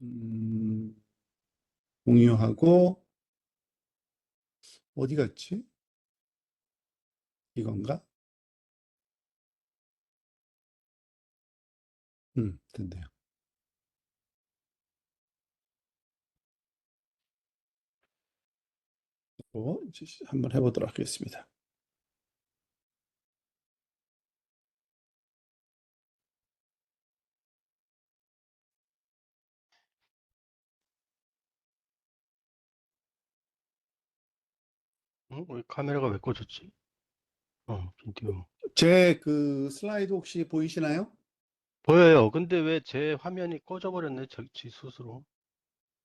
음, 공유하고, 어디 갔지? 이건가? 됐네요. 이제 한번 해보도록 하겠습니다. 왜 카메라가 왜 꺼졌지? 비디오. 제 그 슬라이드 혹시 보이시나요? 보여요. 근데 왜 제 화면이 꺼져 버렸네, 지 스스로.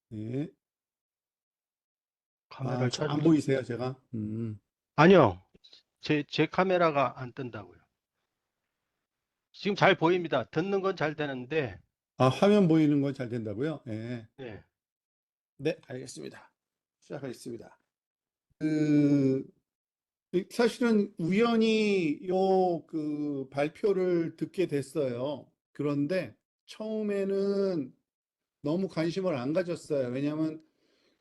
네. 아, 카메라를 안 찾을 수. 보이세요, 제가? 아니요. 제 카메라가 안 뜬다고요. 지금 잘 보입니다. 듣는 건 잘 되는데, 아, 화면 보이는 건 잘 된다고요? 네. 네. 네, 알겠습니다. 시작하겠습니다. 그, 사실은 우연히 그 발표를 듣게 됐어요. 그런데 처음에는 너무 관심을 안 가졌어요. 왜냐하면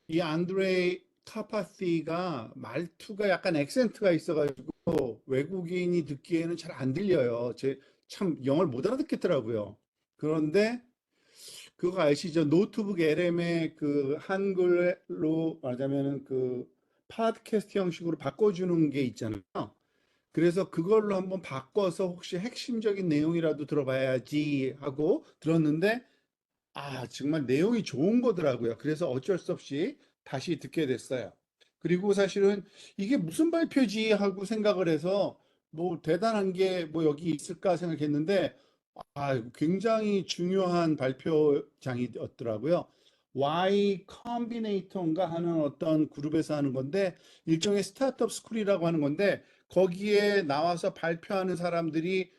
이 안드레이 카파시가 말투가 약간 액센트가 있어가지고 외국인이 듣기에는 잘 안 들려요. 제 참 영어를 못 알아듣겠더라고요. 그런데 그거 아시죠? 노트북 LM의 그 한글로 말하자면은 그 팟캐스트 형식으로 바꿔주는 게 있잖아요. 그래서 그걸로 한번 바꿔서 혹시 핵심적인 내용이라도 들어봐야지 하고 들었는데 정말 내용이 좋은 거더라고요. 그래서 어쩔 수 없이 다시 듣게 됐어요. 그리고 사실은 이게 무슨 발표지 하고 생각을 해서 뭐 대단한 게 뭐 여기 있을까 생각했는데 굉장히 중요한 발표장이었더라고요. Y 컴비네이터인가 하는 어떤 그룹에서 하는 건데 일종의 스타트업 스쿨이라고 하는 건데 거기에 나와서 발표하는 사람들이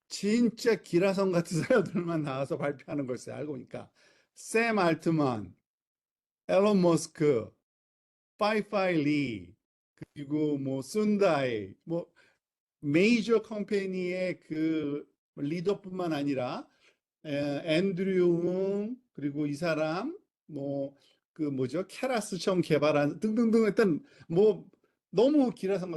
진짜 기라성 같은 사람들만 나와서 발표하는 걸요 알고 보니까 샘 알트만, 앨런 머스크, 파이파이 리, 그리고 뭐 순다이, 뭐 메이저 컴퍼니의 그 리더뿐만 아니라 앤드류 웅 그리고 이 사람 뭐 그 뭐죠 캐라스 청 개발한 등등등 했던 뭐 너무 길어서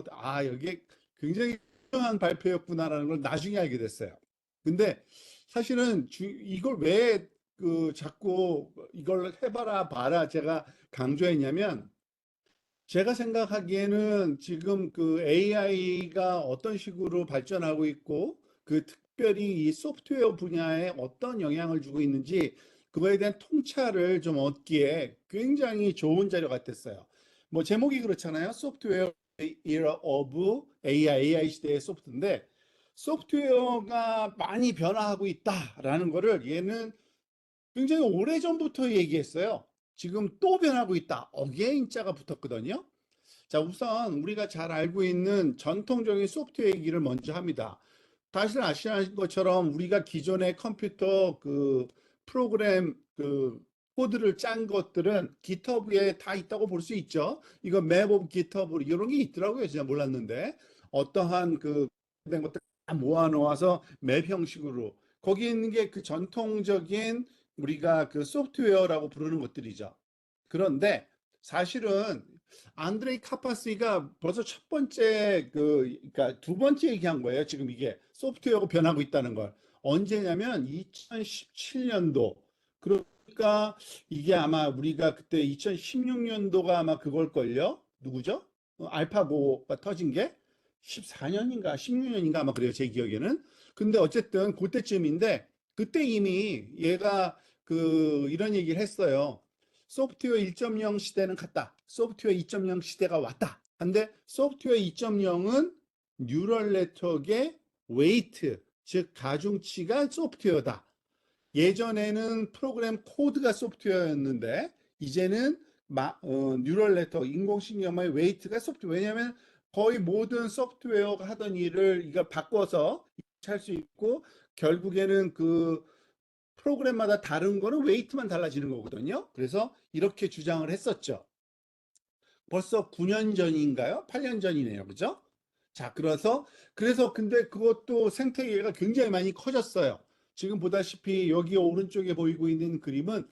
여기에 굉장히 중요한 발표였구나라는 걸 나중에 알게 됐어요. 근데 사실은 이걸 왜 그 자꾸 이걸 해봐라 봐라 제가 강조했냐면 제가 생각하기에는 지금 그 AI가 어떤 식으로 발전하고 있고 그 특별히 이 소프트웨어 분야에 어떤 영향을 주고 있는지 그거에 대한 통찰을 좀 얻기에 굉장히 좋은 자료 같았어요. 뭐 제목이 그렇잖아요. 소프트웨어 era of AI, AI 시대의 소프트인데 소프트웨어가 많이 변화하고 있다라는 거를 얘는 굉장히 오래전부터 얘기했어요. 지금 또 변하고 있다. 어게인자가 붙었거든요. 자, 우선 우리가 잘 알고 있는 전통적인 소프트웨어 얘기를 먼저 합니다. 다시 아시는 것처럼 우리가 기존의 컴퓨터 그 프로그램 그 코드를 짠 것들은 GitHub에 다 있다고 볼 수 있죠. 이거 맵 오브 GitHub 이런 게 있더라고요. 진짜 몰랐는데 어떠한 그 된 것들 다 모아놓아서 맵 형식으로 거기 있는 게 그 전통적인 우리가 그 소프트웨어라고 부르는 것들이죠. 그런데 사실은 안드레이 카파스가 벌써 첫 번째 그러니까 두 번째 얘기한 거예요. 지금 이게 소프트웨어가 변하고 있다는 걸. 언제냐면 2017년도. 그러니까 이게 아마 우리가 그때 2016년도가 아마 그걸걸요. 누구죠? 알파고가 터진 게 14년인가 16년인가 아마 그래요. 제 기억에는. 근데 어쨌든 그때쯤인데 그때 이미 얘가 그 이런 얘기를 했어요. 소프트웨어 1.0 시대는 갔다. 소프트웨어 2.0 시대가 왔다. 근데 소프트웨어 2.0은 뉴럴 네트워크의 웨이트, 즉 가중치가 소프트웨어다. 예전에는 프로그램 코드가 소프트웨어였는데 이제는 뉴럴 네트워크, 인공신경의 웨이트가 소프트웨어. 왜냐하면 거의 모든 소프트웨어가 하던 일을 이걸 바꿔서 할 수 있고 결국에는 그 프로그램마다 다른 거는 웨이트만 달라지는 거거든요. 그래서 이렇게 주장을 했었죠. 벌써 9년 전인가요? 8년 전이네요. 그죠? 자, 그래서 근데 그것도 생태계가 굉장히 많이 커졌어요. 지금 보다시피 여기 오른쪽에 보이고 있는 그림은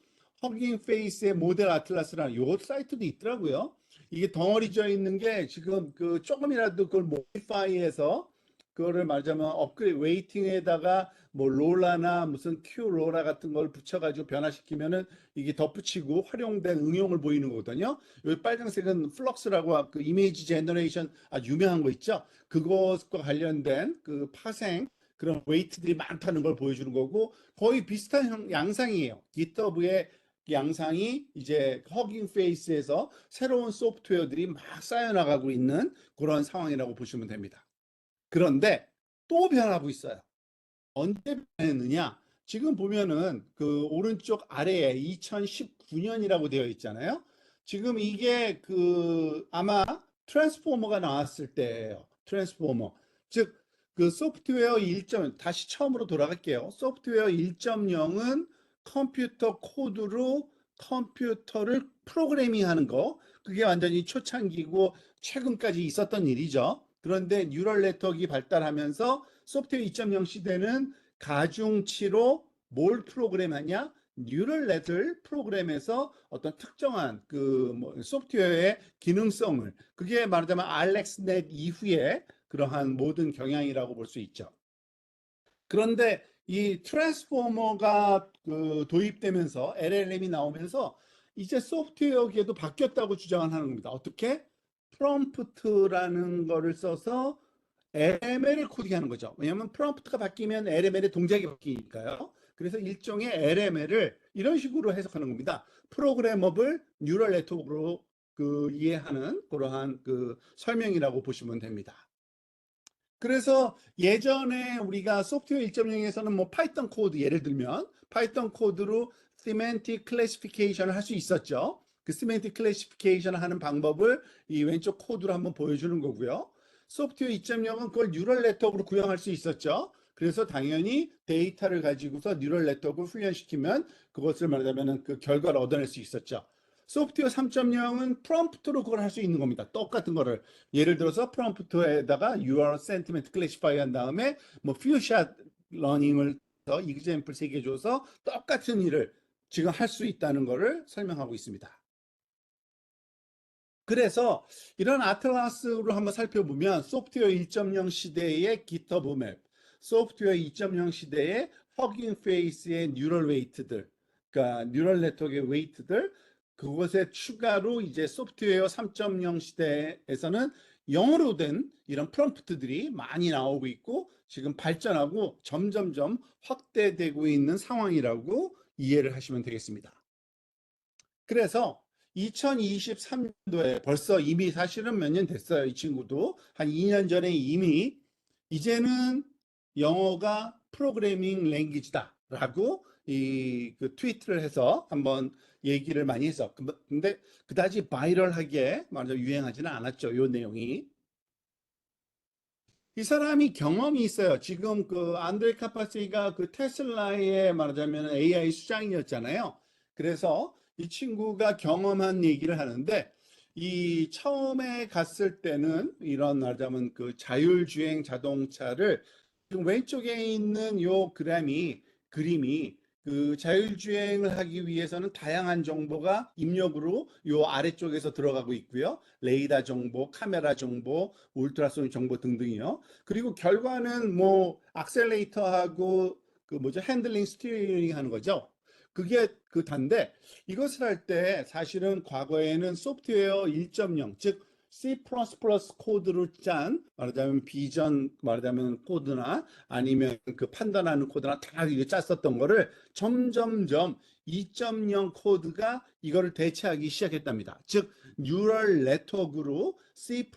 허깅 페이스의 모델 아틀라스라는 요 사이트도 있더라고요. 이게 덩어리져 있는 게 지금 그 조금이라도 그걸 모디파이해서 그거를 말하자면 업그레이드 웨이팅에다가 뭐 롤라나 무슨 큐 롤라 같은 걸 붙여가지고 변화시키면은 이게 덧붙이고 활용된 응용을 보이는 거거든요. 여기 빨간색은 플럭스라고 그 이미지 제너레이션 아주 유명한 거 있죠. 그것과 관련된 그 파생 그런 웨이트들이 많다는 걸 보여주는 거고 거의 비슷한 양상이에요. GitHub의 양상이 이제 허깅 페이스에서 새로운 소프트웨어들이 막 쌓여나가고 있는 그런 상황이라고 보시면 됩니다. 그런데 또 변하고 있어요. 언제 변했느냐? 지금 보면은 그 오른쪽 아래에 2019년이라고 되어 있잖아요. 지금 이게 그 아마 트랜스포머가 나왔을 때예요. 트랜스포머. 즉 그 소프트웨어 1점 다시 처음으로 돌아갈게요. 소프트웨어 1.0은 컴퓨터 코드로 컴퓨터를 프로그래밍하는 거. 그게 완전히 초창기고 최근까지 있었던 일이죠. 그런데 뉴럴 네트워크가 발달하면서 소프트웨어 2.0 시대는 가중치로 뭘 프로그램하냐? 뉴럴 네트워크를 프로그램해서 어떤 특정한 그 뭐 소프트웨어의 기능성을 그게 말하자면 알렉스넷 이후에 그러한 모든 경향이라고 볼 수 있죠. 그런데 이 트랜스포머가 그 도입되면서 LLM이 나오면서 이제 소프트웨어계도 바뀌었다고 주장을 하는 겁니다. 어떻게? 프롬프트라는 거를 써서 LML을 코딩하는 거죠. 왜냐하면 프롬프트가 바뀌면 LML의 동작이 바뀌니까요. 그래서 일종의 LML을 이런 식으로 해석하는 겁니다. 프로그래머블 뉴럴 네트워크로 그 이해하는 그러한 그 설명이라고 보시면 됩니다. 그래서 예전에 우리가 소프트웨어 1.0에서는 뭐 파이썬 코드 예를 들면 파이썬 코드로 semantic classification을 할 수 있었죠. 그 semantic classification 하는 방법을 이 왼쪽 코드로 한번 보여주는 거고요. 소프트웨어 2.0은 그걸 뉴럴 네트워크로 구현할 수 있었죠. 그래서 당연히 데이터를 가지고서 뉴럴 네트워크를 훈련시키면 그것을 말하자면 그 결과를 얻어낼 수 있었죠. 소프트웨어 3.0은 프롬프트로 그걸 할 수 있는 겁니다. 똑같은 거를. 예를 들어서 프롬프트에다가 your sentiment classify 한 다음에 뭐 few-shot learning을 더 example 3개 줘서 똑같은 일을 지금 할 수 있다는 거를 설명하고 있습니다. 그래서 이런 아틀라스로 한번 살펴보면 소프트웨어 1.0 시대의 GitHub 맵, 소프트웨어 2.0 시대의 허깅 페이스의 뉴럴 웨이트들, 그러니까 뉴럴 네트워크의 웨이트들, 그것에 추가로 이제 소프트웨어 3.0 시대에서는 영어로 된 이런 프롬프트들이 많이 나오고 있고 지금 발전하고 점점점 확대되고 있는 상황이라고 이해를 하시면 되겠습니다. 그래서 2023년도에 벌써 이미 사실은 몇 년 됐어요. 이 친구도 한 2년 전에 이미 이제는 영어가 프로그래밍 랭귀지다라고 그 트위트를 해서 한번 얘기를 많이 해서 근데 그다지 바이럴하게 먼저 유행하지는 않았죠. 요 내용이. 이 사람이 경험이 있어요. 지금 그 안드레 카파시가 그 테슬라의 말하자면 AI 수장이었잖아요. 그래서 이 친구가 경험한 얘기를 하는데 이 처음에 갔을 때는 이런 말하자면 그 자율주행 자동차를 지금 왼쪽에 있는 요 그림이 그 자율주행을 하기 위해서는 다양한 정보가 입력으로 요 아래쪽에서 들어가고 있고요. 레이더 정보, 카메라 정보, 울트라소닉 정보 등등이요. 그리고 결과는 뭐 악셀레이터하고 그 뭐죠? 핸들링 스티어링 하는 거죠. 그게 그 단데 이것을 할 때 사실은 과거에는 소프트웨어 1.0, 즉 C++ 코드로 짠 말하자면 비전 말하자면 코드나 아니면 그 판단하는 코드나 다 이게 짰었던 거를 점점점 2.0 코드가 이거를 대체하기 시작했답니다. 즉 뉴럴 네트워크로 C++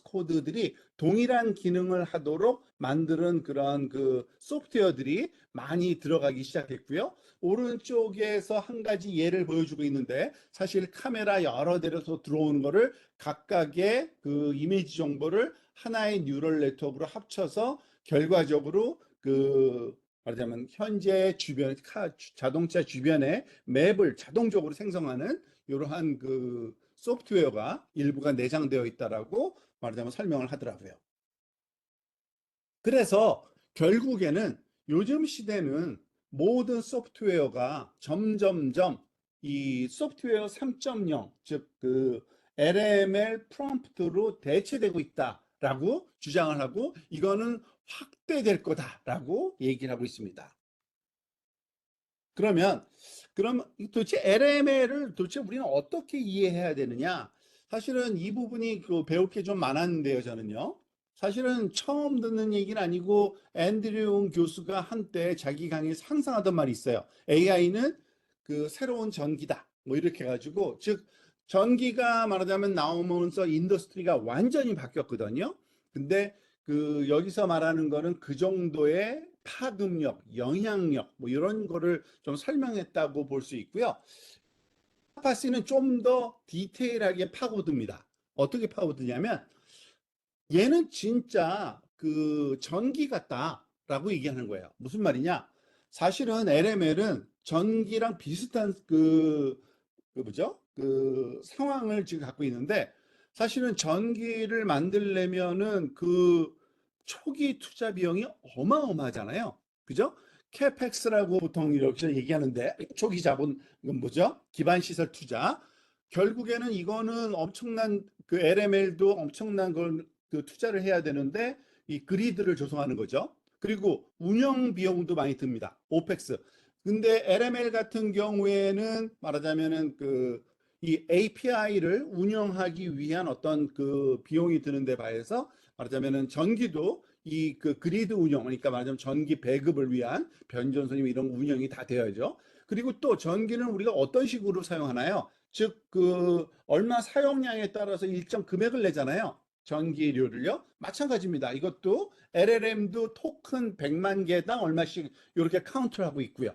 코드들이 동일한 기능을 하도록 만드는 그런 그 소프트웨어들이 많이 들어가기 시작했고요. 오른쪽에서 한 가지 예를 보여주고 있는데 사실 카메라 여러 대에서 들어오는 거를 각각의 그 이미지 정보를 하나의 뉴럴 네트워크로 합쳐서 결과적으로 그 말하자면 현재 주변 자동차 주변의 맵을 자동적으로 생성하는 이러한 그 소프트웨어가 일부가 내장되어 있다라고 말하자면 설명을 하더라고요. 그래서 결국에는 요즘 시대는 모든 소프트웨어가 점점점 이 소프트웨어 3.0, 즉 그 LML 프롬프트로 대체되고 있다라고 주장을 하고 이거는 확대될 거다라고 얘기를 하고 있습니다. 그럼 도대체 LML을 도대체 우리는 어떻게 이해해야 되느냐? 사실은 이 부분이 그 배울 게 좀 많았는데요, 저는요. 사실은 처음 듣는 얘기는 아니고 앤드류 교수가 한때 자기 강의에서 항상 하던 말이 있어요. AI는 그 새로운 전기다. 뭐 이렇게 해가지고 즉 전기가 말하자면 나오면서 인더스트리가 완전히 바뀌었거든요. 근데 그 여기서 말하는 거는 그 정도의 파급력, 영향력 뭐 이런 거를 좀 설명했다고 볼 수 있고요. 파파씨는 좀 더 디테일하게 파고듭니다. 어떻게 파고드냐면 얘는 진짜 그 전기 같다라고 얘기하는 거예요. 무슨 말이냐? 사실은 LML은 전기랑 비슷한 그 뭐죠? 그 상황을 지금 갖고 있는데 사실은 전기를 만들려면은 그 초기 투자 비용이 어마어마하잖아요. 그죠? 캐펙스라고 보통 이렇게 얘기하는데 초기 자본 이건 뭐죠? 기반 시설 투자. 결국에는 이거는 엄청난 그 LML도 엄청난 걸 그 투자를 해야 되는데 이 그리드를 조성하는 거죠. 그리고 운영 비용도 많이 듭니다. 오펙스. 근데 LML 같은 경우에는 말하자면은 그 이 API를 운영하기 위한 어떤 그 비용이 드는데 반해서 말하자면은 전기도 이 그 그리드 운영, 그러니까 말하자면 전기 배급을 위한 변전소 이런 운영이 다 되어야죠. 그리고 또 전기는 우리가 어떤 식으로 사용하나요? 즉 그 얼마 사용량에 따라서 일정 금액을 내잖아요. 전기료를요. 마찬가지입니다. 이것도 LLM도 토큰 100만 개당 얼마씩 이렇게 카운트를 하고 있고요.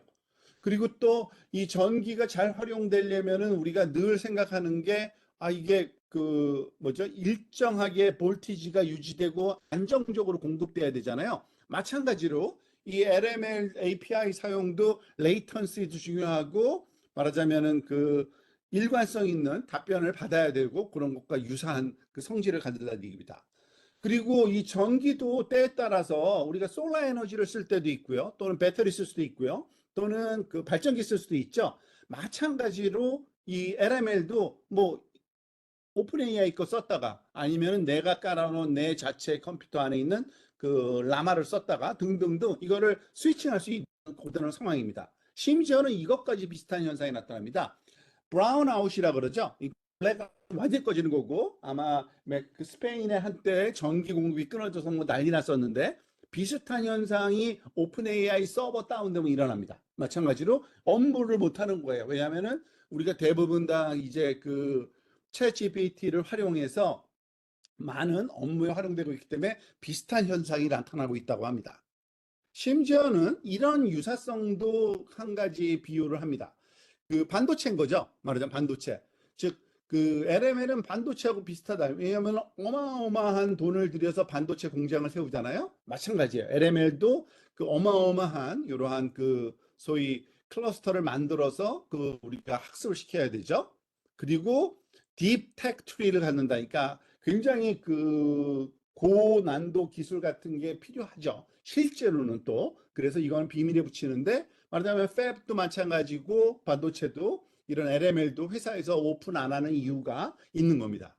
그리고 또 이 전기가 잘 활용되려면은 우리가 늘 생각하는 게 이게 그 뭐죠? 일정하게 볼티지가 유지되고 안정적으로 공급돼야 되잖아요. 마찬가지로 이 LML API 사용도 레이턴시도 중요하고 말하자면은 그 일관성 있는 답변을 받아야 되고 그런 것과 유사한 그 성질을 갖는다는 얘기입니다. 그리고 이 전기도 때에 따라서 우리가 솔라 에너지를 쓸 때도 있고요. 또는 배터리 쓸 수도 있고요. 또는 그 발전기 쓸 수도 있죠. 마찬가지로 이 LML도 뭐 오픈 AI 거 썼다가 아니면 내가 깔아놓은 내 자체 컴퓨터 안에 있는 그 라마를 썼다가 등등등 이거를 스위칭할 수 있는 그런 상황입니다. 심지어는 이것까지 비슷한 현상이 나타납니다. 브라운아웃이라 그러죠. 이 블랙아웃 완전히 꺼지는 거고 아마 그 스페인에 한때 전기 공급이 끊어져서 뭐 난리 났었는데 비슷한 현상이 오픈 AI 서버 다운되면 일어납니다. 마찬가지로 업무를 못 하는 거예요. 왜냐하면은 우리가 대부분 다 이제 그 챗 GPT를 활용해서 많은 업무에 활용되고 있기 때문에 비슷한 현상이 나타나고 있다고 합니다. 심지어는 이런 유사성도 한 가지 비유를 합니다. 그 반도체인 거죠. 말하자면 반도체. 즉, 그 LML은 반도체하고 비슷하다. 왜냐하면 어마어마한 돈을 들여서 반도체 공장을 세우잖아요. 마찬가지예요. LML도 그 어마어마한 이러한 그 소위 클러스터를 만들어서 그 우리가 학습을 시켜야 되죠. 그리고 딥텍 트리를 갖는다니까 굉장히 그 고난도 기술 같은 게 필요하죠. 실제로는 또 그래서 이건 비밀에 붙이는데 말하자면 팹도 마찬가지고 반도체도 이런 LML도 회사에서 오픈 안 하는 이유가 있는 겁니다.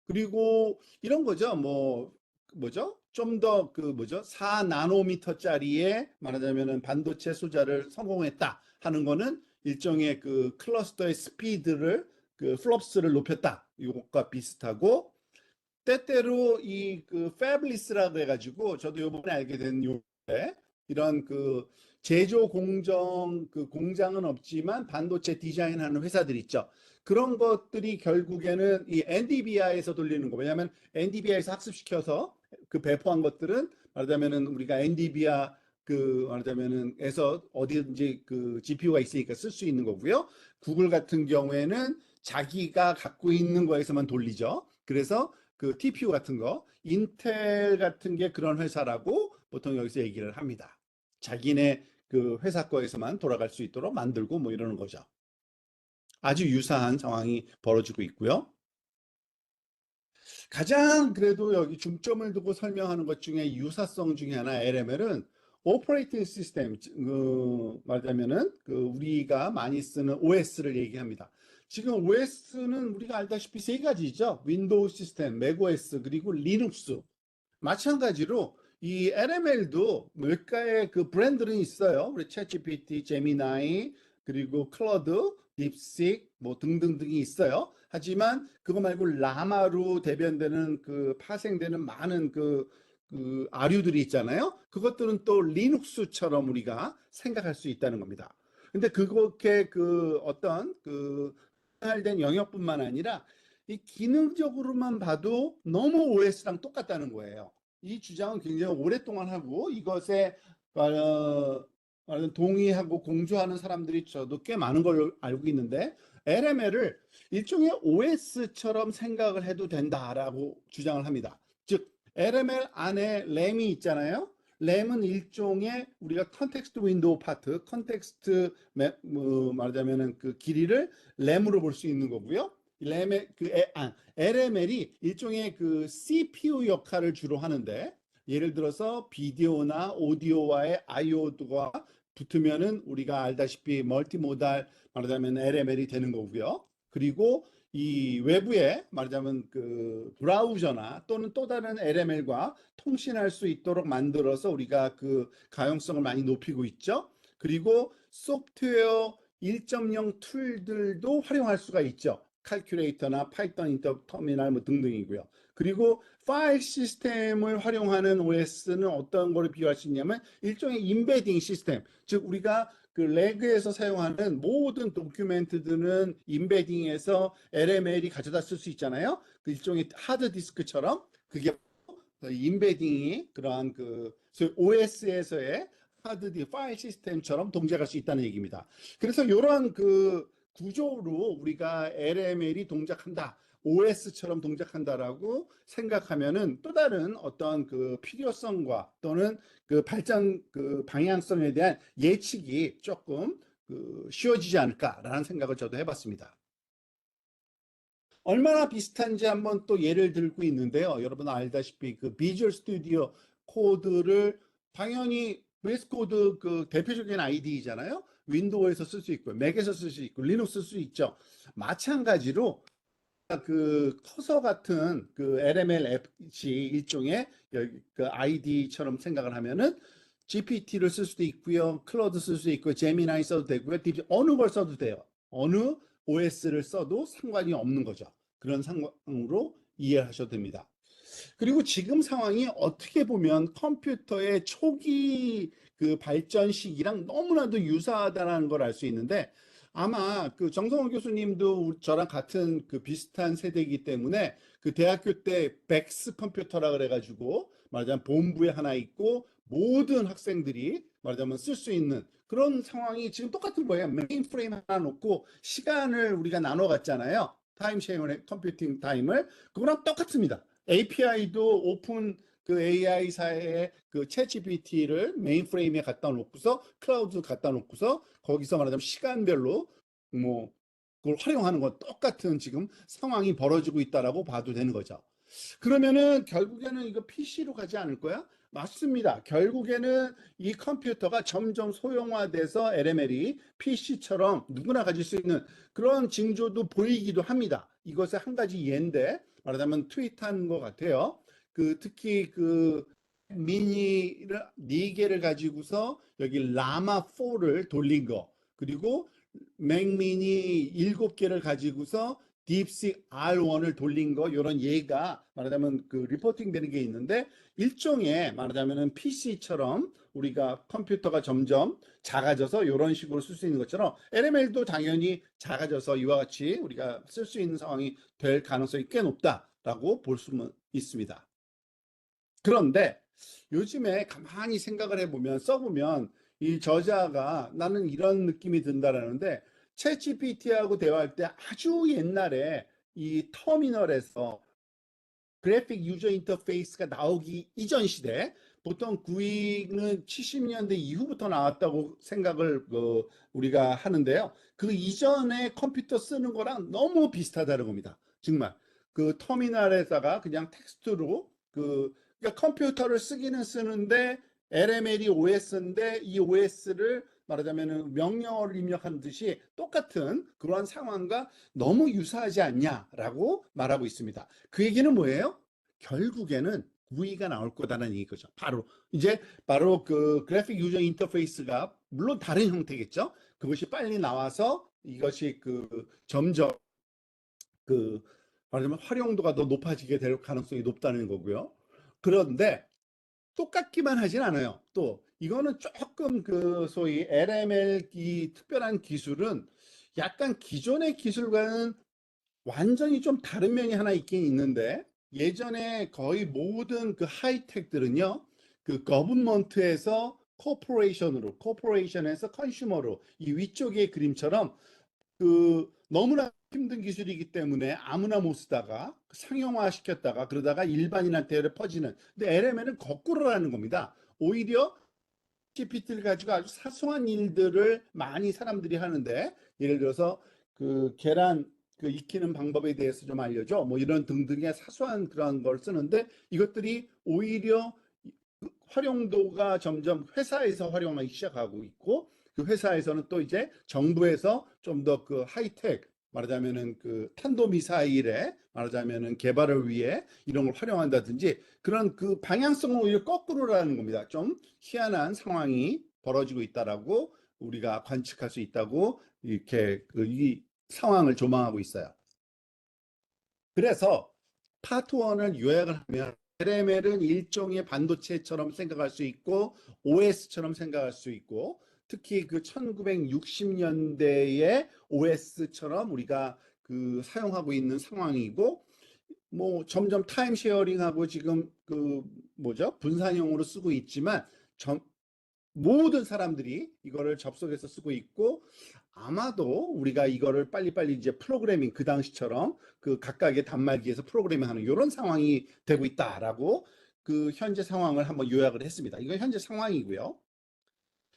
그리고 이런 거죠. 뭐 뭐죠? 좀 더 그 뭐죠? 4나노미터짜리의 말하자면은 반도체 소자를 성공했다 하는 거는 일종의 그 클러스터의 스피드를 그 플롭스를 높였다. 이것과 비슷하고 때때로 이 그 패블리스라고 해가지고 저도 요번에 알게 된 요인데 이런 그 제조 공정 그 공장은 없지만 반도체 디자인하는 회사들 있죠. 그런 것들이 결국에는 이 NDVI에서 돌리는 거. 왜냐하면 NDVI에서 학습시켜서 그 배포한 것들은 말하자면은 우리가 NDVI 그 말하자면은 에서 어디든지 그 GPU가 있으니까 쓸 수 있는 거고요. 구글 같은 경우에는 자기가 갖고 있는 거에서만 돌리죠. 그래서 그 TPU 같은 거, 인텔 같은 게 그런 회사라고 보통 여기서 얘기를 합니다. 자기네 그 회사 거에서만 돌아갈 수 있도록 만들고 뭐 이러는 거죠. 아주 유사한 상황이 벌어지고 있고요. 가장 그래도 여기 중점을 두고 설명하는 것 중에 유사성 중에 하나 LML은 오퍼레이팅 시스템, 말하자면은 그 우리가 많이 쓰는 OS를 얘기합니다. 지금 OS는 우리가 알다시피 세 가지죠. 윈도우 시스템, 맥OS, 그리고 리눅스. 마찬가지로 이 LML도 몇 가의 그 브랜드는 있어요. 우리 챗GPT, 제미나이, 그리고 클로드, 딥식 뭐 등등등이 있어요. 하지만 그거 말고 라마로 대변되는 그 파생되는 많은 그 아류들이 있잖아요. 그것들은 또 리눅스처럼 우리가 생각할 수 있다는 겁니다. 근데 그렇게 그 어떤 그 된 영역뿐만 아니라 이 기능적으로만 봐도 너무 OS랑 똑같다는 거예요. 이 주장은 굉장히 오랫동안 하고 이것에 말하는 동의하고 공조하는 사람들이 저도 꽤 많은 걸 알고 있는데 LML을 일종의 OS처럼 생각을 해도 된다라고 주장을 합니다. 즉 LML 안에 램이 있잖아요. 램은 일종의 우리가 컨텍스트 윈도우 파트, 컨텍스트 말하자면은 그 길이를 램으로 볼 수 있는 거고요. 램의 LML이 일종의 그 CPU 역할을 주로 하는데 예를 들어서 비디오나 오디오와의 IO가 붙으면은 우리가 알다시피 멀티모달 말하자면 LML이 되는 거고요. 그리고 이 외부에 말하자면 그 브라우저나 또는 또 다른 LML과 통신할 수 있도록 만들어서 우리가 그 가용성을 많이 높이고 있죠. 그리고 소프트웨어 1.0 툴들도 활용할 수가 있죠. 칼큘레이터나 파이썬 인터 터미널 뭐 등등이고요. 그리고 파일 시스템을 활용하는 OS는 어떤 거를 비유할 수 있냐면 일종의 인베딩 시스템, 즉 우리가 그 레그에서 사용하는 모든 도큐멘트들은 인베딩에서 LML이 가져다 쓸 수 있잖아요. 그 일종의 하드 디스크처럼 그게 인베딩이 그러한 그 OS에서의 하드 파일 시스템처럼 동작할 수 있다는 얘기입니다. 그래서 이러한 그 구조로 우리가 LML이 동작한다, OS처럼 동작한다라고 생각하면은 또 다른 어떤 그 필요성과 또는 그 발전 그 방향성에 대한 예측이 조금 그 쉬워지지 않을까라는 생각을 저도 해봤습니다. 얼마나 비슷한지 한번 또 예를 들고 있는데요. 여러분 알다시피 그 비주얼 스튜디오 코드를 당연히 VS 코드 그 대표적인 IDE잖아요. 윈도우에서 쓸 수 있고, 맥에서 쓸 수 있고, 리눅스 쓸 수 있죠. 마찬가지로 그 커서 같은 그 LML 앱이 일종의 그 ID처럼 생각을 하면은 GPT를 쓸 수도 있고요, 클로드 쓸 수 있고, 제미나이 써도 되고요, 어느 걸 써도 돼요. 어느 OS를 써도 상관이 없는 거죠. 그런 상황으로 이해하셔도 됩니다. 그리고 지금 상황이 어떻게 보면 컴퓨터의 초기 그 발전 시기랑 너무나도 유사하다는 걸 알 수 있는데 아마 그 정성원 교수님도 저랑 같은 그 비슷한 세대이기 때문에 그 대학교 때 백스 컴퓨터라 그래가지고 말하자면 본부에 하나 있고 모든 학생들이 말하자면 쓸 수 있는 그런 상황이 지금 똑같은 거예요. 메인프레임 하나 놓고 시간을 우리가 나눠 갔잖아요. 타임 쉐어링 컴퓨팅 타임을 그거랑 똑같습니다. API도 오픈 그 AI사의 그 챗GPT를 메인프레임에 갖다 놓고서 클라우드 갖다 놓고서 거기서 말하자면 시간별로 뭐 그걸 활용하는 건 똑같은 지금 상황이 벌어지고 있다라고 봐도 되는 거죠. 그러면은 결국에는 이거 PC로 가지 않을 거야? 맞습니다. 결국에는 이 컴퓨터가 점점 소형화돼서 LML이 PC처럼 누구나 가질 수 있는 그런 징조도 보이기도 합니다. 이것의 한 가지 예인데 말하자면 트윗한 것 같아요. 그 특히 그 미니를 4개를 가지고서 여기 라마 4를 돌린 거 그리고 맥미니 7개를 가지고서 딥식 R1을 돌린 거 이런 예가 말하자면 그 리포팅 되는 게 있는데 일종의 말하자면은 PC처럼 우리가 컴퓨터가 점점 작아져서 이런 식으로 쓸 수 있는 것처럼 LML도 당연히 작아져서 이와 같이 우리가 쓸 수 있는 상황이 될 가능성이 꽤 높다라고 볼 수 있습니다. 그런데 요즘에 가만히 생각을 해보면 써보면 이 저자가 나는 이런 느낌이 든다라는데 챗GPT하고 대화할 때 아주 옛날에 이 터미널에서 그래픽 유저 인터페이스가 나오기 이전 시대 보통 구익은 70년대 이후부터 나왔다고 생각을 우리가 하는데요. 그 이전에 컴퓨터 쓰는 거랑 너무 비슷하다는 겁니다. 정말 그 터미널에다가 그냥 텍스트로 그러니까 컴퓨터를 쓰기는 쓰는데 LML이 OS인데 이 OS를 말하자면 명령어를 입력한 듯이 똑같은 그러한 상황과 너무 유사하지 않냐라고 말하고 있습니다. 그 얘기는 뭐예요? 결국에는 GUI가 나올 거다라는 얘기죠. 바로 그 그래픽 유저 인터페이스가 물론 다른 형태겠죠. 그것이 빨리 나와서 이것이 점점 그 말하자면 활용도가 더 높아지게 될 가능성이 높다는 거고요. 그런데 똑같기만 하진 않아요. 또 이거는 조금 소위 LML 이 특별한 기술은 약간 기존의 기술과는 완전히 좀 다른 면이 하나 있긴 있는데, 예전에 거의 모든 그 하이텍들은요, 그 거브먼트에서 코퍼레이션에서 컨슈머로 이 위쪽의 그림처럼 너무나 힘든 기술이기 때문에 아무나 못 쓰다가 상용화 시켰다가 그러다가 일반인한테 퍼지는. 근데 LMN은 거꾸로라는 겁니다. 오히려 GPT를 가지고 아주 사소한 일들을 많이 사람들이 하는데, 예를 들어서 계란 익히는 방법에 대해서 좀 알려줘 뭐 이런 등등의 사소한 그런 걸 쓰는데, 이것들이 오히려 활용도가 점점 회사에서 활용하기 시작하고 있고, 그 회사에서는 또 이제 정부에서 좀 더 하이텍, 말하자면은 탄도미사일의 말하자면은 개발을 위해 이런 걸 활용한다든지, 그런 방향성은 오히려 거꾸로라는 겁니다. 좀 희한한 상황이 벌어지고 있다라고 우리가 관측할 수 있다고 이렇게 이 상황을 조망하고 있어요. 그래서 파트 1을 요약을 하면, LML은 일종의 반도체처럼 생각할 수 있고 OS처럼 생각할 수 있고, 특히 1960년대의 OS처럼 우리가 사용하고 있는 상황이고, 뭐 점점 타임 쉐어링하고 지금 분산형으로 쓰고 있지만, 모든 사람들이 이거를 접속해서 쓰고 있고, 아마도 우리가 이거를 빨리빨리 이제 프로그래밍, 그 당시처럼 각각의 단말기에서 프로그래밍하는 이런 상황이 되고 있다라고 현재 상황을 한번 요약을 했습니다. 이건 현재 상황이고요.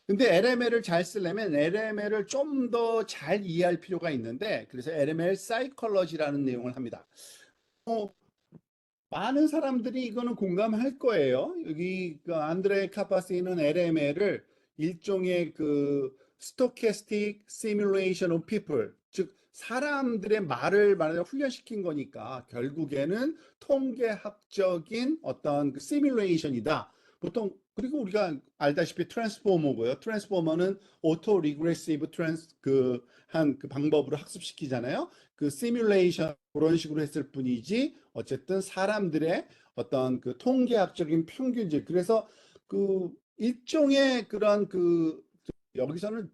근데 LML을 잘 쓰려면 LML을 좀 더 잘 이해할 필요가 있는데, 그래서 LML 사이콜러지라는 내용을 합니다. 많은 사람들이 이거는 공감할 거예요. 여기 안드레 카파시는 LML을 일종의 스토캐스틱 시뮬레이션 오브 피플, 즉 사람들의 말을 말하자면 훈련시킨 거니까 결국에는 통계학적인 어떤 시뮬레이션이다. 보통 그리고 우리가 알다시피 트랜스포머고요. 트랜스포머는 오토 리그레시브 한 방법으로 학습시키잖아요. 시뮬레이션 그런 식으로 했을 뿐이지, 어쨌든 사람들의 어떤 통계학적인 평균值, 그래서 일종의 그런 여기서는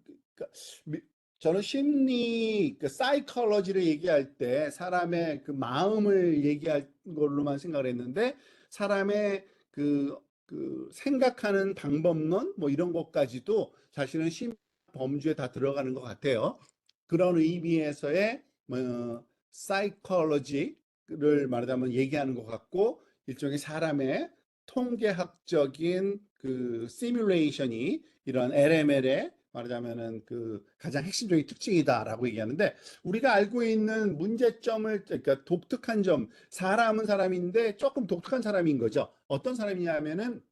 저는 심리 사이콜러지를 얘기할 때 사람의 마음을 얘기할 걸로만 생각을 했는데, 사람의 생각하는 방법론 뭐 이런 것까지도 사실은 심리 범주에 다 들어가는 것 같아요. 그런 의미에서의 사이콜러지를 말하자면 얘기하는 것 같고, 일종의 사람의 통계학적인 시뮬레이션이 이런 LML의 말하자면은 가장 핵심적인 특징이다라고 얘기하는데, 우리가 알고 있는 문제점을, 그러니까 독특한 점, 사람은 사람인데 조금 독특한 사람인 거죠. 어떤 사람이냐면은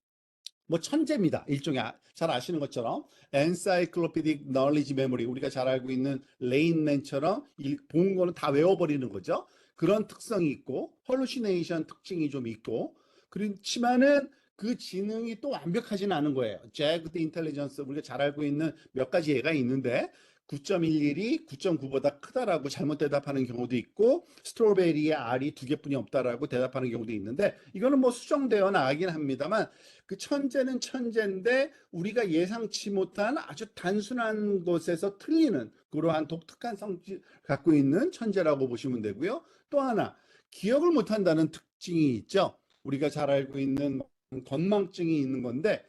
뭐 천재입니다. 일종의 잘 아시는 것처럼 encyclopedic knowledge memory, 우리가 잘 알고 있는 레인맨처럼 본 거는 다 외워버리는 거죠. 그런 특성이 있고, 헐루시네이션 특징이 좀 있고, 그렇지만은 그 지능이 또 완벽하지는 않은 거예요. jagged intelligence, 우리가 잘 알고 있는 몇 가지 예가 있는데, 9.11이 9.9보다 크다라고 잘못 대답하는 경우도 있고, 스트로베리의 R이 2개뿐이 없다라고 대답하는 경우도 있는데, 이거는 뭐 수정되어 나가긴 합니다만, 천재는 천재인데 우리가 예상치 못한 아주 단순한 것에서 틀리는 그러한 독특한 성질 갖고 있는 천재라고 보시면 되고요. 또 하나, 기억을 못한다는 특징이 있죠. 우리가 잘 알고 있는 건망증이 있는 건데,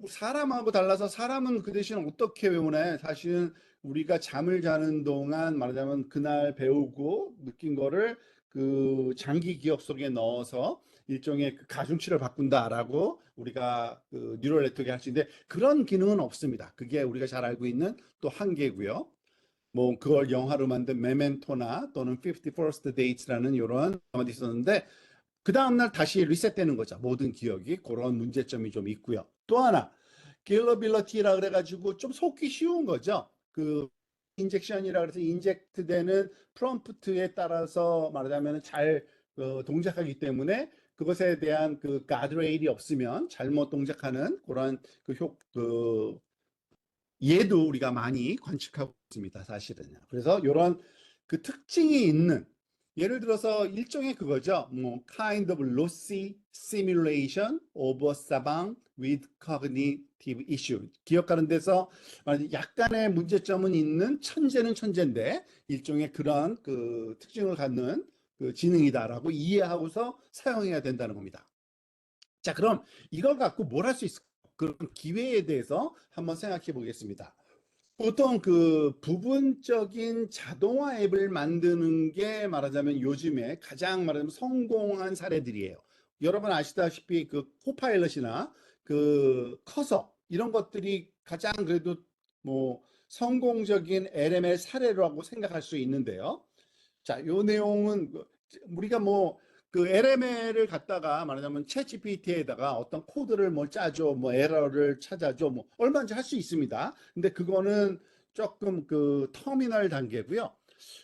사람하고 달라서 사람은 그 대신 어떻게 외우나요? 사실은 우리가 잠을 자는 동안 말하자면 그날 배우고 느낀 거를 장기 기억 속에 넣어서 일종의 가중치를 바꾼다라고 우리가 뉴럴 네트워크에 할 수 있는데, 그런 기능은 없습니다. 그게 우리가 잘 알고 있는 또 한계고요. 뭐 그걸 영화로 만든 메멘토나 또는 50 First Dates라는 이런 영화도 있었는데, 그 다음날 다시 리셋되는 거죠. 모든 기억이. 그런 문제점이 좀 있고요. 또 하나, 딜러빌러티라 그래가지고 좀 속기 쉬운 거죠. 그 인젝션이라 그래서 인젝트 되는 프롬프트에 따라서 말하자면 잘 동작하기 때문에 그것에 대한 그 가드레일이 없으면 잘못 동작하는 그런 얘도 우리가 많이 관측하고 있습니다, 사실은요. 그래서 이런 그 특징이 있는, 예를 들어서 일종의 그거죠. 뭐 kind of lossy simulation of sa방 with cognitive issue. 기억하는 데서 약간의 문제점은 있는 천재는 천재인데 일종의 그런 그 특징을 갖는 그 지능이다라고 이해하고서 사용해야 된다는 겁니다. 자, 그럼 이걸 갖고 뭘 할 수 있을까? 그런 기회에 대해서 한번 생각해 보겠습니다. 보통 그 부분적인 자동화 앱을 만드는 게 말하자면 요즘에 가장 말하자면 성공한 사례들이에요. 여러분 아시다시피 그 코파일럿이나 그 커서 이런 것들이 가장 그래도 뭐 성공적인 LML 사례라고 생각할 수 있는데요. 자, 요 내용은 우리가 뭐 그 LML을 갖다가 말하자면 챗GPT에다가 어떤 코드를 뭐 짜줘, 뭐 에러를 찾아줘, 뭐 얼마든지 할 수 있습니다. 근데 그거는 조금 그 터미널 단계고요.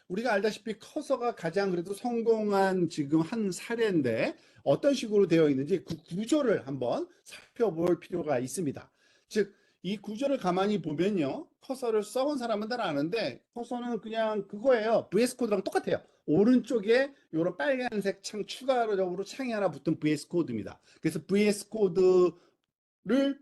우리가 알다시피 커서가 가장 그래도 성공한 지금 한 사례인데 어떤 식으로 되어 있는지 그 구조를 한번 살펴볼 필요가 있습니다. 즉, 이 구조를 가만히 보면요. 커서를 써본 사람은 다 아는데 커서는 그냥 그거예요. VS 코드랑 똑같아요. 오른쪽에 이런 빨간색 창 추가적으로 창이 하나 붙은 VS 코드입니다. 그래서 VS 코드를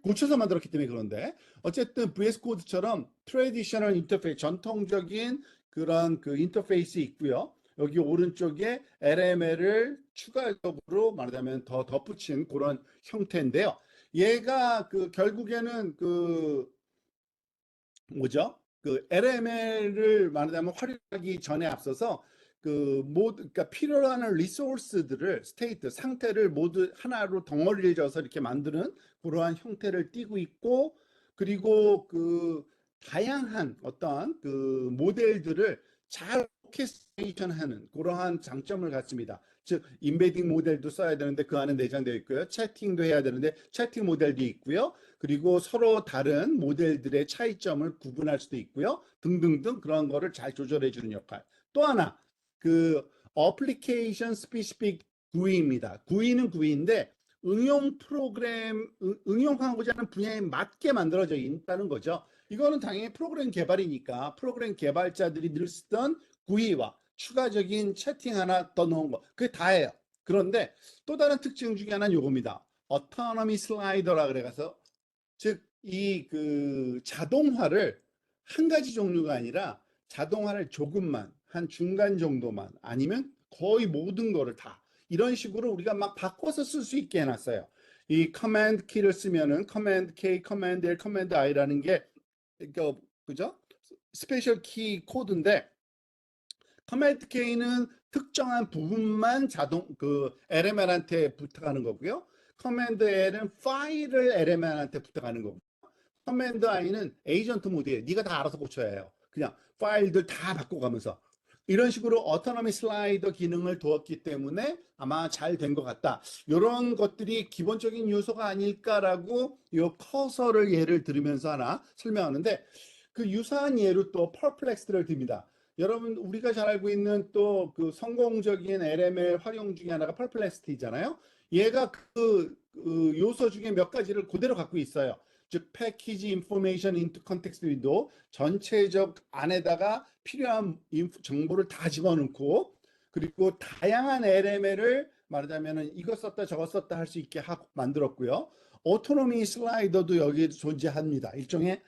고쳐서 만들었기 때문에 그런데 어쨌든 VS 코드처럼 트레디셔널 인터페이스 전통적인 그런 그 인터페이스 있고요. 여기 오른쪽에 LML을 추가적으로 말하자면 더 덧붙인 그런 형태인데요. 얘가 그 결국에는 그 뭐죠? 그 LML을 말하자면 활용하기 전에 앞서서 그 모두 그러니까 필요한 리소스들을 스테이트 상태를 모두 하나로 덩어리를 져서 이렇게 만드는 그러한 형태를 띠고 있고 그리고 그 다양한 어떤 그 모델들을 잘 오케스트레이션하는 그러한 장점을 갖습니다. 즉 인베딩 모델도 써야 되는데 그 안에 내장되어 있고요. 채팅도 해야 되는데 채팅 모델도 있고요. 그리고 서로 다른 모델들의 차이점을 구분할 수도 있고요. 등등등 그런 거를 잘 조절해 주는 역할. 또 하나 그 어플리케이션 스페시픽 GUI입니다. GUI는 GUI인데 응용 프로그램 응용하고자 하는 분야에 맞게 만들어져 있다는 거죠. 이거는 당연히 프로그램 개발이니까 프로그램 개발자들이 늘 쓰던 GUI와 추가적인 채팅 하나 더 넣은 거 그게 다예요. 그런데 또 다른 특징 중에 하나는 요겁니다. 어토노미 슬라이더라 그래서 즉 이 그 자동화를 한 가지 종류가 아니라 자동화를 조금만 한 중간 정도만 아니면 거의 모든 거를 다 이런 식으로 우리가 막 바꿔서 쓸 수 있게 해놨어요. 이 커맨드 키를 쓰면은 커맨드 K, 커맨드 L, 커맨드 I라는 게 그죠? 스페셜 키 코드인데 커맨드 K는 특정한 부분만 자동 그 LML한테 부탁하는 거고요. 커맨드 L은 파일을 LML한테 부탁하는 거고. 커맨드 I는 에이전트 모드에 네가 다 알아서 고쳐야 해요. 그냥 파일들 다 바꿔가면서 이런 식으로 어토노미 슬라이더 기능을 두었기 때문에 아마 잘 된 것 같다. 이런 것들이 기본적인 요소가 아닐까라고 이 커서를 예를 들으면서 하나 설명하는데 그 유사한 예로 또 퍼플렉스를 듭니다. 여러분 우리가 잘 알고 있는 또 그 성공적인 LML 활용 중에 하나가 퍼플렉스티잖아요. 얘가 그 요소 중에 몇 가지를 그대로 갖고 있어요. 즉 패키지 인포메이션 인투 컨텍스트 윈도우 전체적 안에다가 필요한 정보를 다 집어넣고 그리고 다양한 LML을 말하자면은 이거 썼다 저거 썼다 할 수 있게 하고 만들었고요. 오토노미 슬라이더도 여기 존재합니다. 일종의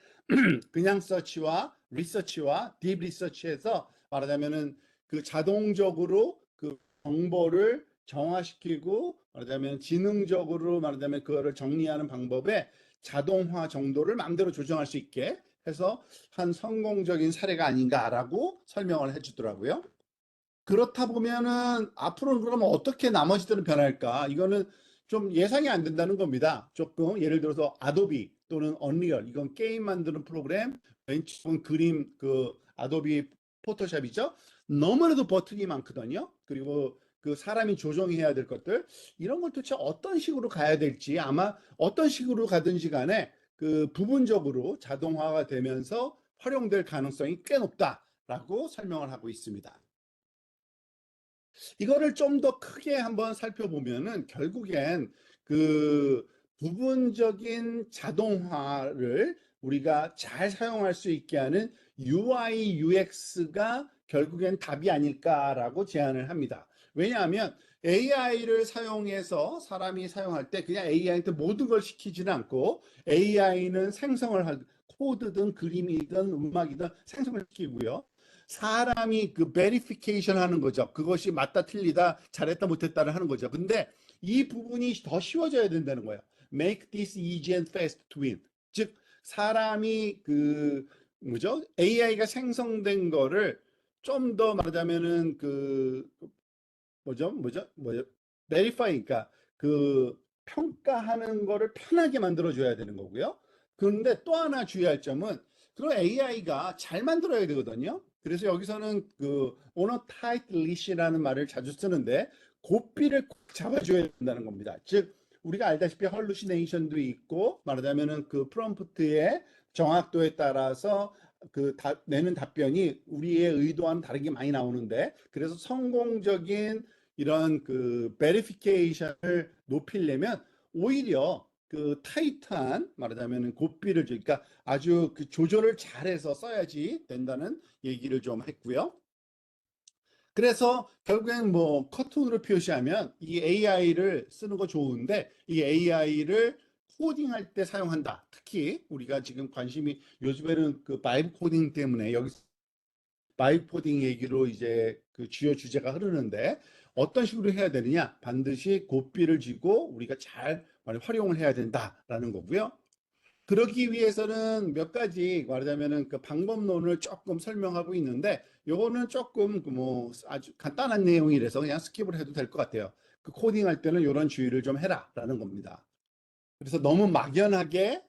그냥 서치와 리서치와 딥 리서치에서 말하자면은 그 자동적으로 그 정보를 정화시키고 말하자면 지능적으로 말하자면 그거를 정리하는 방법에 자동화 정도를 마음대로 조정할 수 있게 해서 한 성공적인 사례가 아닌가라고 설명을 해주더라고요. 그렇다 보면은 앞으로는 그러면 어떻게 나머지들은 변할까? 이거는 좀 예상이 안 된다는 겁니다. 조금 예를 들어서 아도비 또는 언리얼 이건 게임 만드는 프로그램, 왼쪽은 그림 그 아도비 포토샵이죠. 너무나도 버튼이 많거든요. 그리고 그 사람이 조정해야 될 것들, 이런 걸 도대체 어떤 식으로 가야 될지, 아마 어떤 식으로 가든지 간에 그 부분적으로 자동화가 되면서 활용될 가능성이 꽤 높다라고 설명을 하고 있습니다. 이거를 좀 더 크게 한번 살펴보면은 결국엔 그 부분적인 자동화를 우리가 잘 사용할 수 있게 하는 UI, UX가 결국엔 답이 아닐까라고 제안을 합니다. 왜냐하면 AI를 사용해서 사람이 사용할 때 그냥 AI한테 모든 걸 시키지는 않고 AI는 생성을 할 코드든 그림이든 음악이든 생성을 시키고요. 사람이 그 베리피케이션 하는 거죠. 그것이 맞다 틀리다 잘했다 못했다를 하는 거죠. 근데 이 부분이 더 쉬워져야 된다는 거예요. Make this easy and fast to win. 즉 사람이 그 뭐죠? AI가 생성된 거를 좀 더 말하자면은 그 뭐죠? 베리파이, 그러니까 그 평가하는 거를 편하게 만들어 줘야 되는 거고요. 그런데 또 하나 주의할 점은 그런 AI가 잘 만들어야 되거든요. 그래서 여기서는 그 on a tight leash라는 말을 자주 쓰는데 고삐를 꼭 잡아줘야 된다는 겁니다. 즉 우리가 알다시피 헐루시네이션도 있고 말하자면은 그 프롬프트의 정확도에 따라서 내는 답변이 우리의 의도와는 다르게 많이 나오는데 그래서 성공적인 이런 그 베리피케이션을 높이려면 오히려 그 타이트한 말하자면 고삐를 그러니까 아주 그 조절을 잘해서 써야지 된다는 얘기를 좀 했고요. 그래서 결국엔 뭐 커튼으로 표시하면 이 AI를 쓰는 거 좋은데 이 AI를 코딩할 때 사용한다. 특히 우리가 지금 관심이 요즘에는 그 바이브 코딩 때문에 여기 바이브 코딩 얘기로 이제 그 주요 주제가 흐르는데 어떤 식으로 해야 되느냐? 반드시 고삐를 쥐고 우리가 잘 활용을 해야 된다라는 거고요. 그러기 위해서는 몇 가지 말하자면은 그 방법론을 조금 설명하고 있는데 요거는 조금 그뭐 아주 간단한 내용이라서 그냥 스킵을 해도 될 것 같아요. 그 코딩할 때는 이런 주의를 좀 해라라는 겁니다. 그래서 너무 막연하게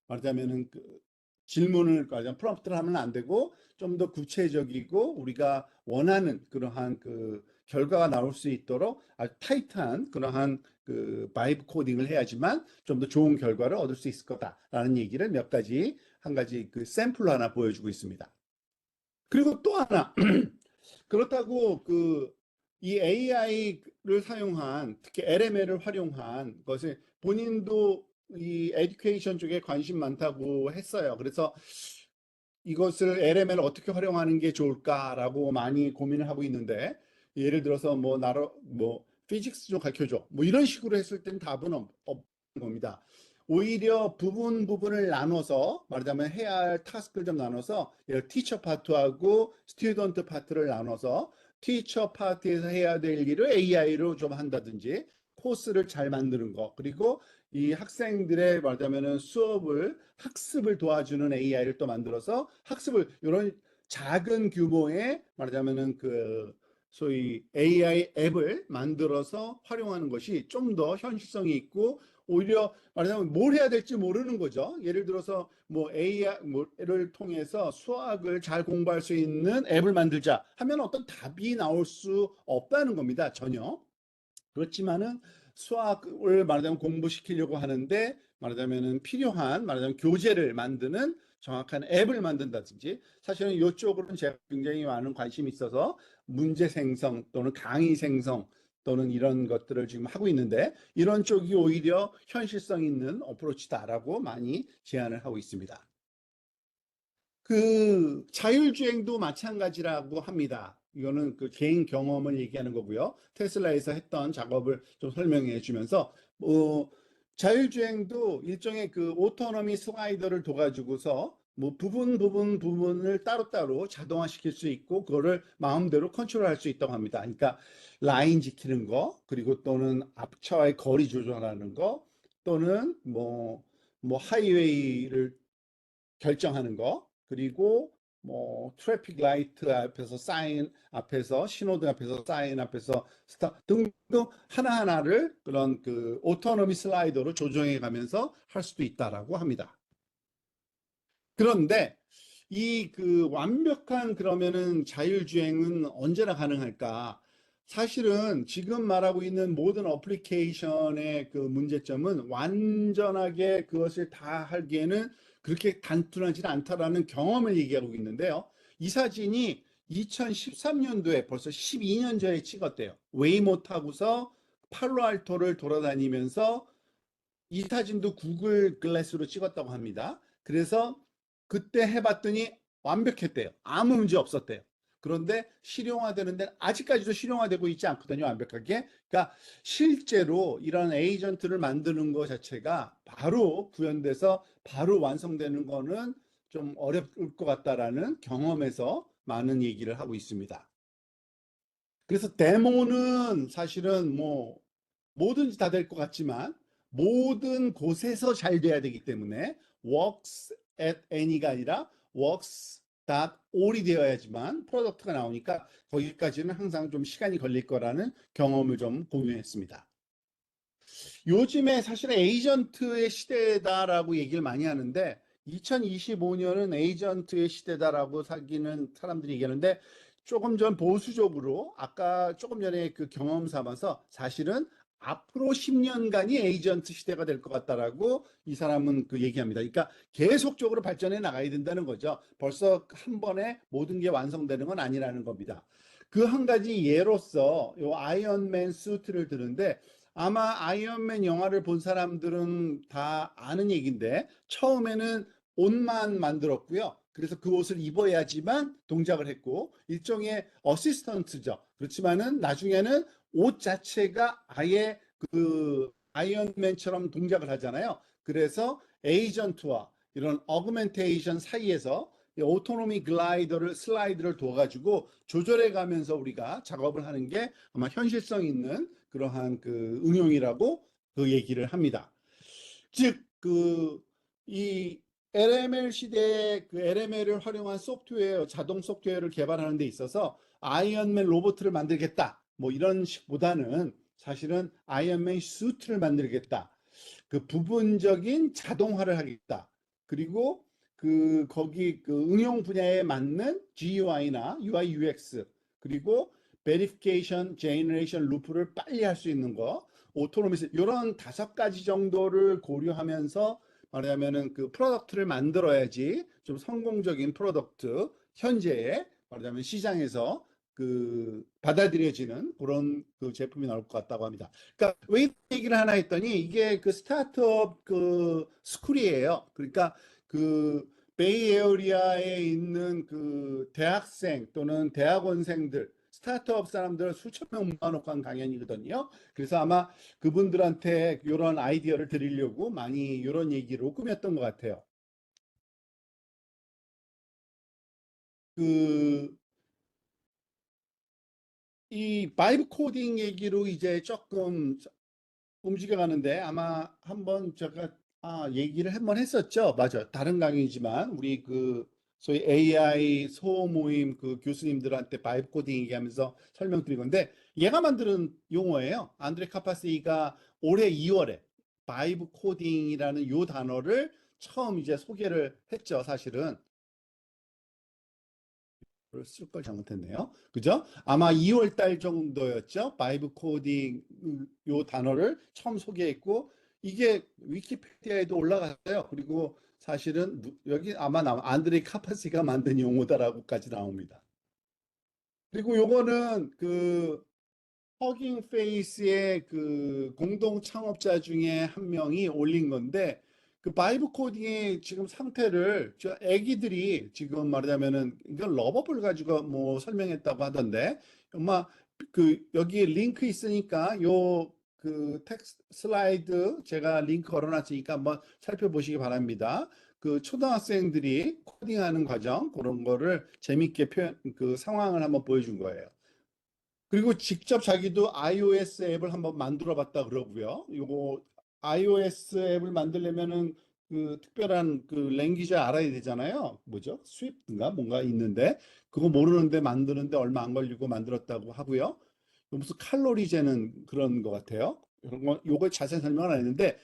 말하자면은 그 질문을 말하자면 프롬프트를 하면 안 되고 좀 더 구체적이고 우리가 원하는 그러한 그 결과가 나올 수 있도록 아주 타이트한 그러한 그 바이브 코딩을 해야지만 좀 더 좋은 결과를 얻을 수 있을 거다라는 얘기를 몇 가지 한 가지 그 샘플로 하나 보여주고 있습니다. 그리고 또 하나 그렇다고 그 이 AI를 사용한 특히 LML을 활용한 것을 본인도 이 에듀케이션 쪽에 관심 많다고 했어요. 그래서 이것을 LML을 어떻게 활용하는 게 좋을까라고 많이 고민을 하고 있는데 예를 들어서 뭐 나로 뭐 피직스 좀 가르쳐 줘. 뭐 이런 식으로 했을 땐 답은 없는 겁니다. 오히려 부분을 나눠서 말하자면 해야 할 타스크를 좀 나눠서 티처 파트하고 스튜던트 파트를 나눠서 티처 파트에서 해야 될 일을 AI로 좀 한다든지 코스를 잘 만드는 거 그리고 이 학생들의 말하자면은 학습을 도와주는 AI를 또 만들어서 학습을 이런 작은 규모의 말하자면은 그 소위 AI 앱을 만들어서 활용하는 것이 좀 더 현실성이 있고 오히려 말하자면 뭘 해야 될지 모르는 거죠. 예를 들어서 뭐 AI를 통해서 수학을 잘 공부할 수 있는 앱을 만들자 하면 어떤 답이 나올 수 없다는 겁니다. 전혀. 그렇지만은 수학을 말하자면 공부시키려고 하는데 말하자면은 필요한 말하자면 교재를 만드는 정확한 앱을 만든다든지 사실은 이쪽으로는 제가 굉장히 많은 관심이 있어서 문제 생성 또는 강의 생성 또는 이런 것들을 지금 하고 있는데 이런 쪽이 오히려 현실성 있는 어프로치다라고 많이 제안을 하고 있습니다. 그 자율주행도 마찬가지라고 합니다. 이거는 그 개인 경험을 얘기하는 거고요. 테슬라에서 했던 작업을 좀 설명해 주면서 자율주행도 일종의 그 오토노미 슬라이더를 둬가지고서 뭐 부분을 따로따로 자동화시킬 수 있고 그거를 마음대로 컨트롤할 수 있다고 합니다. 그러니까 라인 지키는 거 그리고 또는 앞차와의 거리 조절하는 거 또는 뭐 하이웨이를 결정하는 거, 그리고 뭐 트래픽 라이트 앞에서 사인 앞에서 신호등 앞에서 사인 앞에서 스탑 등등 하나하나를 그런 그 오토노미 슬라이더로 조정해 가면서 할 수도 있다라고 합니다. 그런데 이 그 완벽한 그러면은 자율주행은 언제나 가능할까? 사실은 지금 말하고 있는 모든 어플리케이션의 그 문제점은 완전하게 그것을 다 하기에는 그렇게 단순하지는 않다라는 경험을 얘기하고 있는데요. 이 사진이 2013년도에 벌써 12년 전에 찍었대요. 웨이모 타고서 팔로알토를 돌아다니면서 이 사진도 구글 글래스로 찍었다고 합니다. 그래서 그때 해봤더니 완벽했대요. 아무 문제 없었대요. 그런데 실용화되는 데는 아직까지도 실용화되고 있지 않거든요, 완벽하게. 그러니까 실제로 이런 에이전트를 만드는 것 자체가 바로 구현돼서 바로 완성되는 거는 좀 어려울 것 같다라는 경험에서 많은 얘기를 하고 있습니다. 그래서 데모는 사실은 뭐 뭐든지 다 될 것 같지만 모든 곳에서 잘 돼야 되기 때문에 works at any가 아니라 works.all이 되어야지만 프로덕트가 나오니까 거기까지는 항상 좀 시간이 걸릴 거라는 경험을 좀 공유했습니다. 요즘에 사실은 에이전트의 시대다라고 얘기를 많이 하는데 2025년은 에이전트의 시대다라고 사기는 사람들이 얘기하는데 조금 전 보수적으로 아까 조금 전에 그 경험 삼아서 사실은 앞으로 10년간이 에이전트 시대가 될 것 같다라고 이 사람은 그 얘기합니다. 그러니까 계속적으로 발전해 나가야 된다는 거죠. 벌써 한 번에 모든 게 완성되는 건 아니라는 겁니다. 그 한 가지 예로서 요 아이언맨 수트를 드는데 아마 아이언맨 영화를 본 사람들은 다 아는 얘기인데 처음에는 옷만 만들었고요. 그래서 그 옷을 입어야지만 동작을 했고 일종의 어시스턴트죠. 그렇지만은 나중에는 옷 자체가 아예 그 아이언맨처럼 동작을 하잖아요. 그래서 에이전트와 이런 어그멘테이션 사이에서 오토노미 글라이더를 슬라이드를 둬가지고 조절해 가면서 우리가 작업을 하는 게 아마 현실성 있는 그러한 그 응용이라고 그 얘기를 합니다. 즉, 이 LML 시대에 그 LML을 활용한 소프트웨어, 자동 소프트웨어를 개발하는 데 있어서 아이언맨 로봇을 만들겠다. 뭐 이런 식보다는 사실은 아이언맨 수트를 만들겠다. 그 부분적인 자동화를 하겠다. 그리고 그 거기 그 응용 분야에 맞는 GUI나 UI UX 그리고 베리피케이션 제너레이션 루프를 빨리 할 수 있는 거 오토노미스 이런 5가지 정도를 고려하면서 말하자면은 그 프로덕트를 만들어야지 좀 성공적인 프로덕트 현재의 말하자면 시장에서 그 받아들여지는 그런 그 제품이 나올 것 같다고 합니다. 그러니까 왜 얘기를 하나 했더니 이게 그 스타트업 그 스쿨이에요. 그러니까 그 베이에어리아에 있는 그 대학생 또는 대학원생들 스타트업 사람들 수천 명 모아놓고 한 강연이거든요. 그래서 아마 그분들한테 이런 아이디어를 드리려고 많이 이런 얘기로 꾸몄던 것 같아요. 그 이 바이브 코딩 얘기로 이제 조금 움직여가는데 아마 한번 제가 얘기를 한번 했었죠. 맞아. 다른 강의지만 우리 그 소위 AI 소모임 그 교수님들한테 바이브 코딩 얘기하면서 설명드린 건데 얘가 만드는 용어예요. 안드레 카파시가 올해 2월에 바이브 코딩이라는 요 단어를 처음 이제 소개를 했죠. 사실은 쓸 걸 잘못했네요. 그죠? 아마 2월 달 정도였죠. 바이브 코딩 요 단어를 처음 소개했고 이게 위키피디아에도 올라갔어요. 그리고 사실은 여기 아마 안드레 카파시가 만든 용어다라고까지 나옵니다. 그리고 요거는 그 허깅 페이스의 그 공동 창업자 중에 한 명이 올린 건데 그 바이브 코딩의 지금 상태를 저 애기들이 지금 말하자면은 이건 러버블 가지고 뭐 설명했다고 하던데 아마 그 여기에 링크 있으니까 요 그 텍스트 슬라이드 제가 링크 걸어놨으니까 한번 살펴보시기 바랍니다. 그 초등학생들이 코딩하는 과정 그런 거를 재밌게 표현 그 상황을 한번 보여준 거예요. 그리고 직접 자기도 iOS 앱을 한번 만들어 봤다 그러고요. 요거 iOS 앱을 만들려면은 그 특별한 그 랭귀지 알아야 되잖아요. 뭐죠? 스위프트인가 뭔가 있는데 그거 모르는데 만드는데 얼마 안 걸리고 만들었다고 하고요. 무슨 칼로리 재는 그런 것 같아요. 이런 거 요걸 자세히 설명은 안 했는데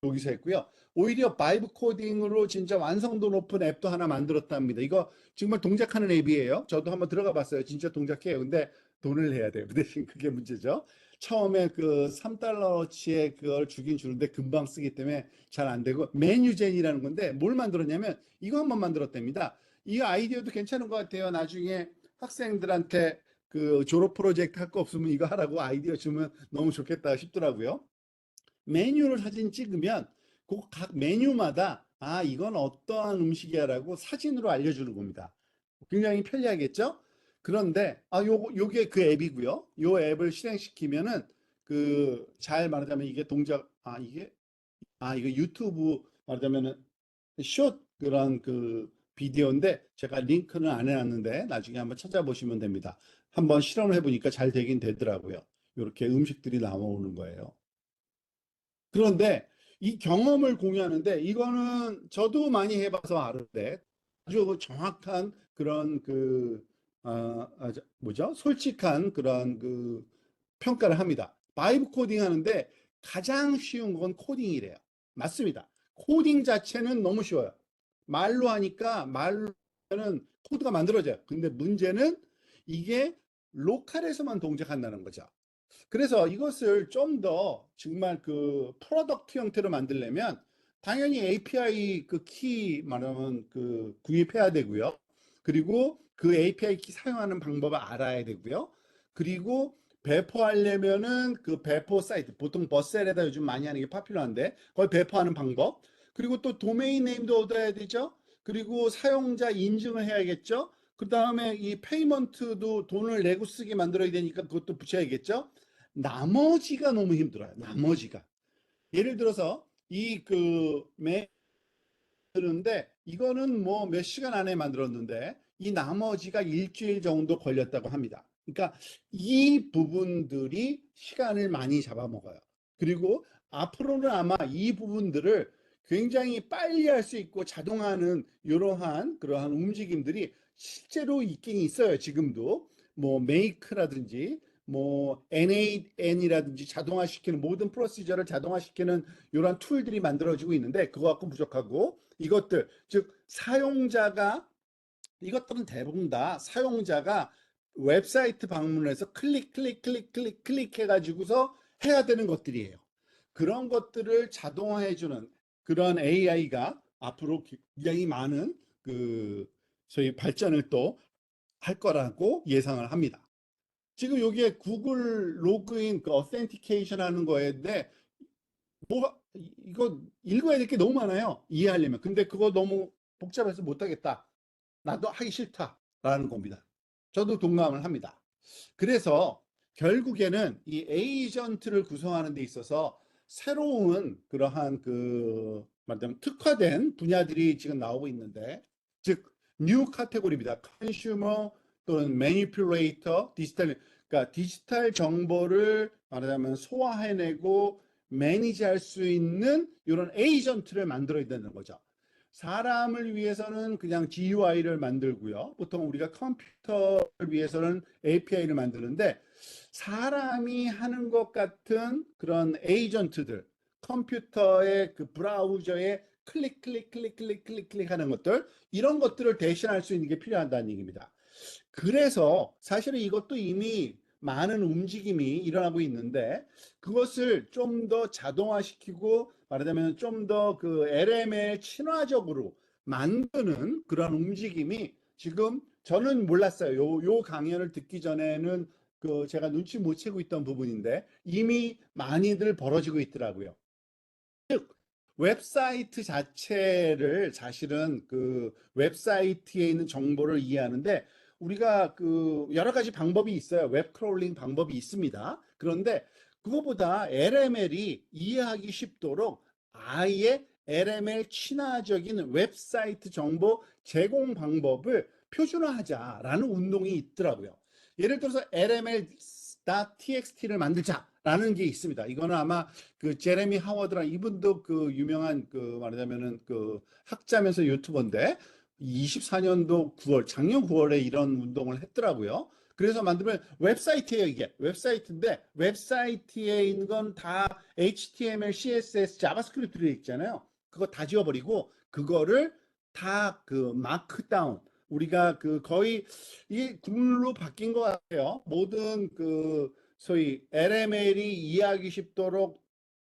여기서 했고요. 오히려 바이브 코딩으로 진짜 완성도 높은 앱도 하나 만들었답니다. 이거 정말 동작하는 앱이에요. 저도 한번 들어가 봤어요. 진짜 동작해요. 근데 돈을 내야 돼요. 그 대신 그게 문제죠. 처음에 그 3달러어치의 그걸 주긴 주는데 금방 쓰기 때문에 잘 안 되고, 메뉴젠이라는 건데 뭘 만들었냐면 이거 한번 만들었답니다. 이 아이디어도 괜찮은 것 같아요. 나중에 학생들한테 그 졸업 프로젝트 할 거 없으면 이거 하라고 아이디어 주면 너무 좋겠다 싶더라고요. 메뉴를 사진 찍으면 그 각 메뉴마다 아, 이건 어떠한 음식이야라고 사진으로 알려주는 겁니다. 굉장히 편리하겠죠? 그런데 요게 그 앱이고요. 요 앱을 실행시키면은 그 잘 말하자면 이게 동작 이거 유튜브 말하자면은 숏 그런 그 비디오인데 제가 링크는 안 해놨는데 나중에 한번 찾아보시면 됩니다. 한번 실험을 해보니까 잘 되긴 되더라고요. 이렇게 음식들이 나오는 거예요. 그런데 이 경험을 공유하는데 이거는 저도 많이 해봐서 아는데 아주 정확한 그런 뭐죠? 솔직한 그런 그 평가를 합니다. 바이브 코딩 하는데 가장 쉬운 건 코딩이래요. 맞습니다. 코딩 자체는 너무 쉬워요. 말로 하니까 말로는 코드가 만들어져요. 근데 문제는 이게 로컬에서만 동작한다는 거죠. 그래서 이것을 좀 더 정말 그 프로덕트 형태로 만들려면 당연히 API 그 키 말하면 그 구입해야 되고요. 그리고 그 API 키 사용하는 방법을 알아야 되고요. 그리고 배포하려면은 그 배포 사이트, 보통 버셀에다 요즘 많이 하는 게 파퓰러한데 그걸 배포하는 방법. 그리고 또 도메인 네임도 얻어야 되죠. 그리고 사용자 인증을 해야겠죠. 그 다음에 이 페이먼트도 돈을 내고 쓰게 만들어야 되니까 그것도 붙여야겠죠. 나머지가 너무 힘들어요. 나머지가. 예를 들어서 이그 만드는데 이거는 뭐 몇 시간 안에 만들었는데 이 나머지가 일주일 정도 걸렸다고 합니다. 그러니까 이 부분들이 시간을 많이 잡아먹어요. 그리고 앞으로는 아마 이 부분들을 굉장히 빨리 할 수 있고 자동화하는 이러한 그러한 움직임들이 실제로 있긴 있어요. 지금도 뭐 메이크라든지 뭐 NAN이라든지 자동화시키는 모든 프로시저를 자동화시키는 이러한 툴들이 만들어지고 있는데 그거 갖고 부족하고 이것들 즉 사용자가 이것들은 대부분 다 사용자가 웹사이트 방문해서 클릭 해가지고서 해야 되는 것들이에요. 그런 것들을 자동화해주는 그런 AI가 앞으로 굉장히 많은 그 소위 발전을 또 할 거라고 예상을 합니다. 지금 여기에 구글 로그인 그 어센티케이션 하는 거인데 이거 읽어야 될 게 너무 많아요. 이해하려면. 근데 그거 너무 복잡해서 못하겠다. 나도 하기 싫다라는 겁니다. 저도 동감을 합니다. 그래서 결국에는 이 에이전트를 구성하는 데 있어서 새로운 그러한 그 말하자면 특화된 분야들이 지금 나오고 있는데 즉 뉴 카테고리입니다. 컨슈머 또는 매니플레이터 디지털 그러니까 디지털 정보를 말하자면 소화해내고 매니지할 수 있는 이런 에이전트를 만들어야 되는 거죠. 사람을 위해서는 그냥 GUI를 만들고요. 보통 우리가 컴퓨터를 위해서는 API를 만드는데 사람이 하는 것 같은 그런 에이전트들, 컴퓨터의 그 브라우저에 클릭 하는 것들, 이런 것들을 대신할 수 있는 게 필요하다는 얘기입니다. 그래서 사실은 이것도 이미 많은 움직임이 일어나고 있는데 그것을 좀 더 자동화시키고 말하자면 좀 더 그 LM에 친화적으로 만드는 그런 움직임이 지금 저는 몰랐어요. 요 강연을 듣기 전에는 그 제가 눈치 못 채고 있던 부분인데 이미 많이들 벌어지고 있더라고요. 즉 웹사이트 자체를 사실은 그 웹사이트에 있는 정보를 이해하는데 우리가 그 여러 가지 방법이 있어요. 웹 크롤링 방법이 있습니다. 그런데 그거보다 LML이 이해하기 쉽도록 아예 LML 친화적인 웹사이트 정보 제공 방법을 표준화하자라는 운동이 있더라고요. 예를 들어서 LML.txt를 만들자라는 게 있습니다. 이거는 아마 그 제레미 하워드랑 이분도 그 유명한 그 말하자면은 그 학자면서 유튜버인데 24년도 9월 작년 9월에 이런 운동을 했더라고요. 그래서 만들면 웹사이트예요, 이게. 웹사이트인데 웹사이트에 있는 건 다 HTML, CSS, 자바스크립트로 있잖아요. 그거 다 지워버리고 그거를 다 그 마크다운, 우리가 그 거의 이 굴로 바뀐 것 같아요. 모든 그 소위 LML이 이해하기 쉽도록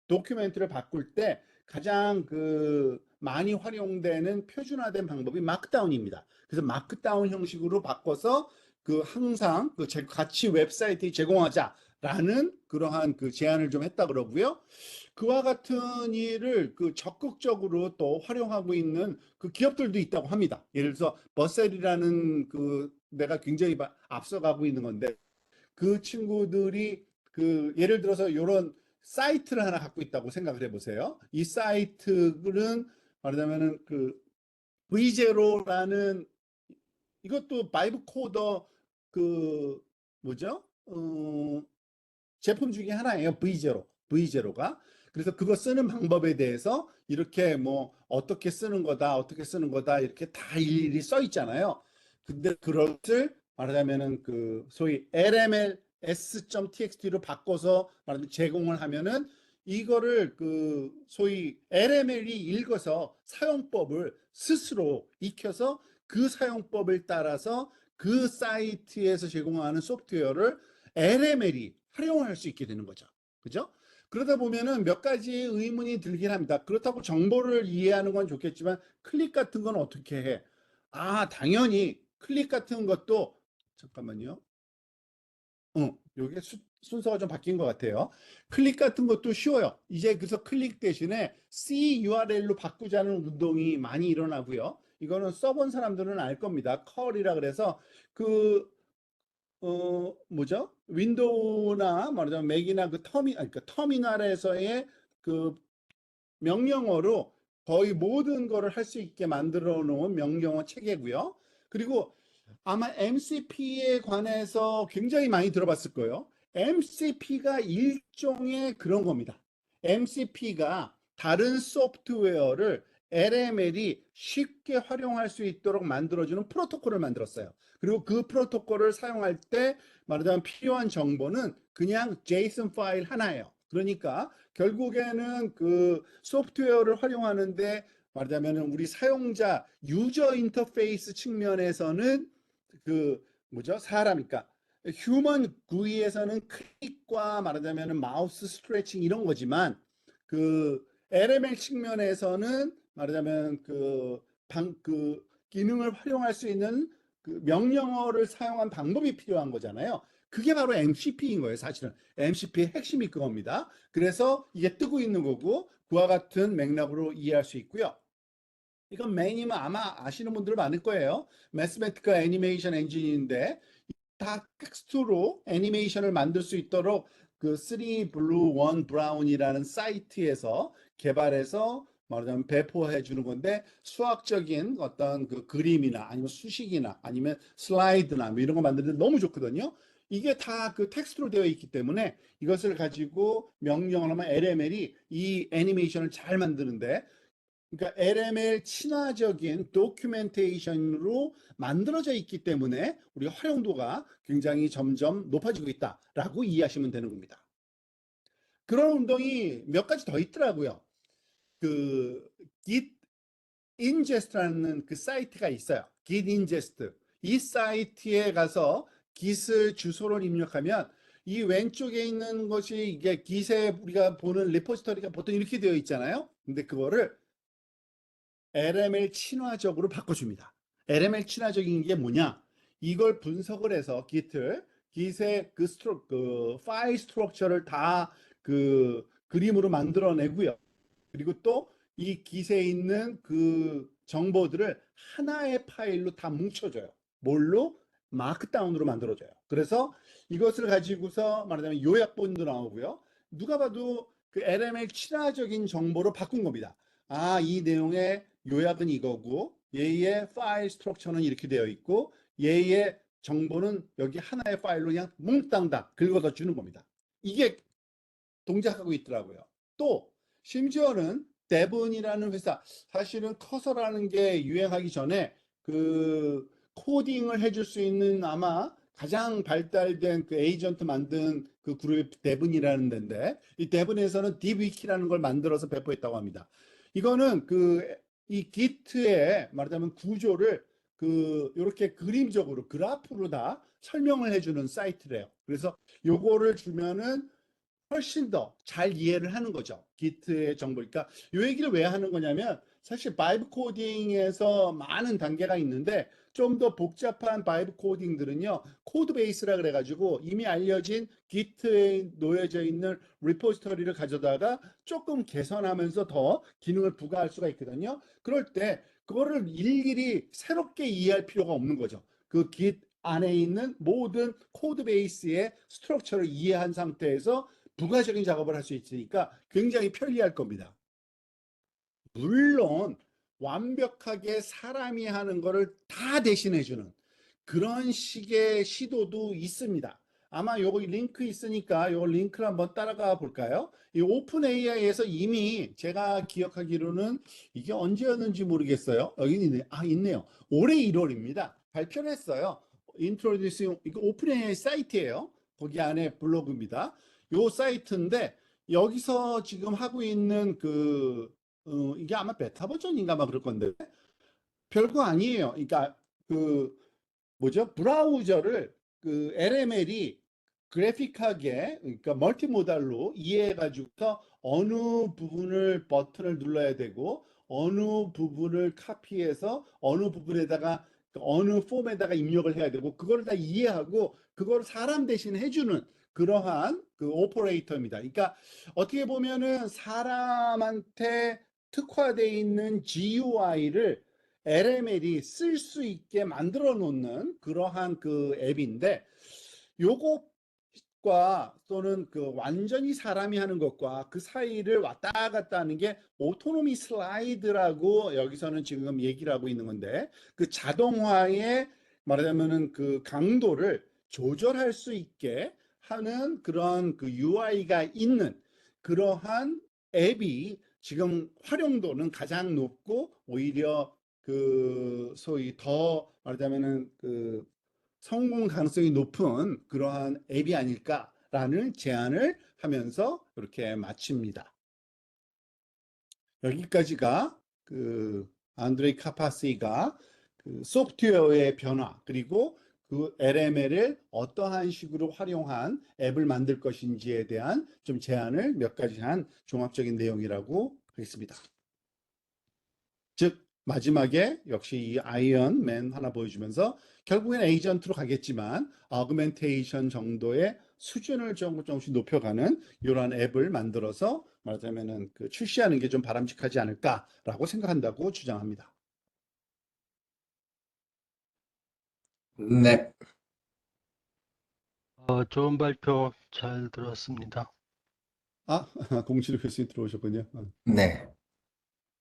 도큐멘트를 바꿀 때 가장 그 많이 활용되는 표준화된 방법이 마크다운입니다. 그래서 마크다운 형식으로 바꿔서 그 항상 그 같이 웹사이트에 제공하자라는 그러한 그 제안을 좀 했다 그러고요. 그와 같은 일을 그 적극적으로 또 활용하고 있는 그 기업들도 있다고 합니다. 예를 들어서 버셀이라는 그 내가 굉장히 앞서가고 있는 건데 그 친구들이 그 예를 들어서 이런 사이트를 하나 갖고 있다고 생각을 해보세요. 이 사이트는 말하자면은 그 V0라는 이것도 바이브 코더 그 뭐죠? 제품 중에 하나예요. V0가. 그래서 그거 쓰는 방법에 대해서 이렇게 뭐 어떻게 쓰는 거다, 어떻게 쓰는 거다 이렇게 다 일일이 써 있잖아요. 근데 그것을 말하자면은 그 소위 LMLs.txt로 바꿔서 말하면 제공을 하면은 이거를 그 소위 LML이 읽어서 사용법을 스스로 익혀서 그 사용법을 따라서 그 사이트에서 제공하는 소프트웨어를 LML이 활용할 수 있게 되는 거죠. 그죠? 그러다 보면은 몇 가지 의문이 들긴 합니다. 그렇다고 정보를 이해하는 건 좋겠지만 클릭 같은 건 어떻게 해? 아, 당연히 클릭 같은 것도 잠깐만요. 요게 순서가 좀 바뀐 것 같아요. 클릭 같은 것도 쉬워요. 이제 그래서 클릭 대신에 CURL로 바꾸자는 운동이 많이 일어나고요. 이거는 써본 사람들은 알 겁니다. 컬이라 그래서 그 뭐죠? 윈도우나 말하자면 맥이나 그 그러니까 터미널에서의 그 명령어로 거의 모든 거를 할 수 있게 만들어 놓은 명령어 체계고요. 그리고 아마 MCP에 관해서 굉장히 많이 들어봤을 거예요. MCP가 일종의 그런 겁니다. MCP가 다른 소프트웨어를 LML이 쉽게 활용할 수 있도록 만들어주는 프로토콜을 만들었어요. 그리고 그 프로토콜을 사용할 때 말하자면 필요한 정보는 그냥 JSON 파일 하나예요. 그러니까 결국에는 그 소프트웨어를 활용하는데 말하자면 우리 사용자 유저 인터페이스 측면에서는 그 뭐죠? 사람이니까 휴먼 GUI에서는 클릭과 말하자면 마우스 스트레칭 이런 거지만 그 LML 측면에서는 말하자면 그 기능을 활용할 수 있는 그 명령어를 사용한 방법이 필요한 거잖아요. 그게 바로 MCP인 거예요, 사실은. MCP의 핵심이 그겁니다. 그래서 이게 뜨고 있는 거고 그와 같은 맥락으로 이해할 수 있고요. 이건 메인이면 아마 아시는 분들 많을 거예요. 매스매티컬 애니메이션 엔진인데 다 텍스트로 애니메이션을 만들 수 있도록 그 3blue 1 brown이라는 사이트에서 개발해서 말하자면 배포해 주는 건데 수학적인 어떤 그 그림이나 아니면 수식이나 아니면 슬라이드나 뭐 이런 거 만드는데 너무 좋거든요. 이게 다 그 텍스트로 되어 있기 때문에 이것을 가지고 명령을 하면 LML이 이 애니메이션을 잘 만드는데 그러니까 LML 친화적인 도큐멘테이션으로 만들어져 있기 때문에 우리 활용도가 굉장히 점점 높아지고 있다라고 이해하시면 되는 겁니다. 그런 운동이 몇 가지 더 있더라고요. 그 Git Ingest라는 그 사이트가 있어요. Git Ingest. 이 사이트에 가서 Git을 주소를 입력하면 이 왼쪽에 있는 것이 이게 Git에 우리가 보는 리포지터리가 보통 이렇게 되어 있잖아요. 근데 그거를 LML 친화적으로 바꿔줍니다. LML 친화적인 게 뭐냐? 이걸 분석을 해서 Git의 그 파일 스트럭처를 다 그 그림으로 만들어내고요. 그리고 또 이 Git에 있는 그 정보들을 하나의 파일로 다 뭉쳐줘요. 뭘로? 마크다운으로 만들어줘요. 그래서 이것을 가지고서 말하자면 요약본도 나오고요. 누가 봐도 그 LML 친화적인 정보로 바꾼 겁니다. 아, 이 내용의 요약은 이거고 얘의 파일 스트럭처는 이렇게 되어 있고 얘의 정보는 여기 하나의 파일로 그냥 몽땅 다 긁어서 주는 겁니다. 이게 동작하고 있더라고요. 또 심지어는 데븐이라는 회사, 사실은 커서라는 게 유행하기 전에 그 코딩을 해줄 수 있는 아마 가장 발달된 그 에이전트 만든 그 그룹이 데븐이라는 데인데 이 데븐에서는 딥위키라는 걸 만들어서 배포했다고 합니다. 이거는 이 기트의 말하자면 구조를 이렇게 그림적으로 그래프로 다 설명을 해주는 사이트래요. 그래서 요거를 주면은 훨씬 더 잘 이해를 하는 거죠. 기트의 정보. 그러니까 이 얘기를 왜 하는 거냐면 사실 바이브 코딩에서 많은 단계가 있는데 좀 더 복잡한 바이브 코딩들은요. 코드 베이스라 그래가지고 이미 알려진 기트에 놓여져 있는 리포지터리를 가져다가 조금 개선하면서 더 기능을 부과할 수가 있거든요. 그럴 때 그거를 일일이 새롭게 이해할 필요가 없는 거죠. 그 git 안에 있는 모든 코드 베이스의 스트럭처를 이해한 상태에서 부가적인 작업을 할 수 있으니까 굉장히 편리할 겁니다. 물론 완벽하게 사람이 하는 거를 다 대신해주는 그런 식의 시도도 있습니다. 아마 요거 링크 있으니까 요 링크를 한번 따라가 볼까요? 이 오픈 AI에서 이미 제가 기억하기로는 이게 언제였는지 모르겠어요. 여기 있네. 아, 있네요. 올해 1월입니다. 발표를 했어요. 인트로듀싱 이거 오픈 AI 사이트예요. 거기 안에 블로그입니다. 요 사이트인데 여기서 지금 하고 있는 이게 아마 베타 버전인가 막 그럴 건데 별거 아니에요. 그러니까 그 뭐죠? 브라우저를 LML이 그래픽하게 그러니까 멀티모달로 이해해 가지고서 어느 부분을 버튼을 눌러야 되고 어느 부분을 카피해서 어느 부분에다가 어느 폼에다가 입력을 해야 되고 그거를 다 이해하고 그거를 사람 대신 해주는 그러한 그 오퍼레이터입니다. 그러니까 어떻게 보면은 사람한테 특화되어 있는 GUI를 LML이 쓸 수 있게 만들어 놓는 그러한 그 앱인데 요것과 또는 완전히 사람이 하는 것과 그 사이를 왔다 갔다 하는 게 오토노미 슬라이드라고 여기서는 지금 얘기를 하고 있는 건데 그 자동화의 말하자면은 그 강도를 조절할 수 있게 하는 그런 그 UI가 있는 그러한 앱이 지금 활용도는 가장 높고 오히려 소위 더 말하자면은 성공 가능성이 높은 그러한 앱이 아닐까라는 제안을 하면서 이렇게 마칩니다. 여기까지가 안드레이 카파시가 소프트웨어의 변화 그리고 LML을 어떠한 식으로 활용한 앱을 만들 것인지에 대한 좀 제안을 몇 가지 한 종합적인 내용이라고 하겠습니다. 즉 마지막에 역시 이 아이언맨 하나 보여주면서 결국엔 에이전트로 가겠지만 어그멘테이션 정도의 수준을 조금씩 높여가는 이러한 앱을 만들어서 말하자면은 출시하는 게 좀 바람직하지 않을까라고 생각한다고 주장합니다. 네, 좋은 발표 잘 들었습니다. 아, 공실우 교수님 들어오셨군요. 네,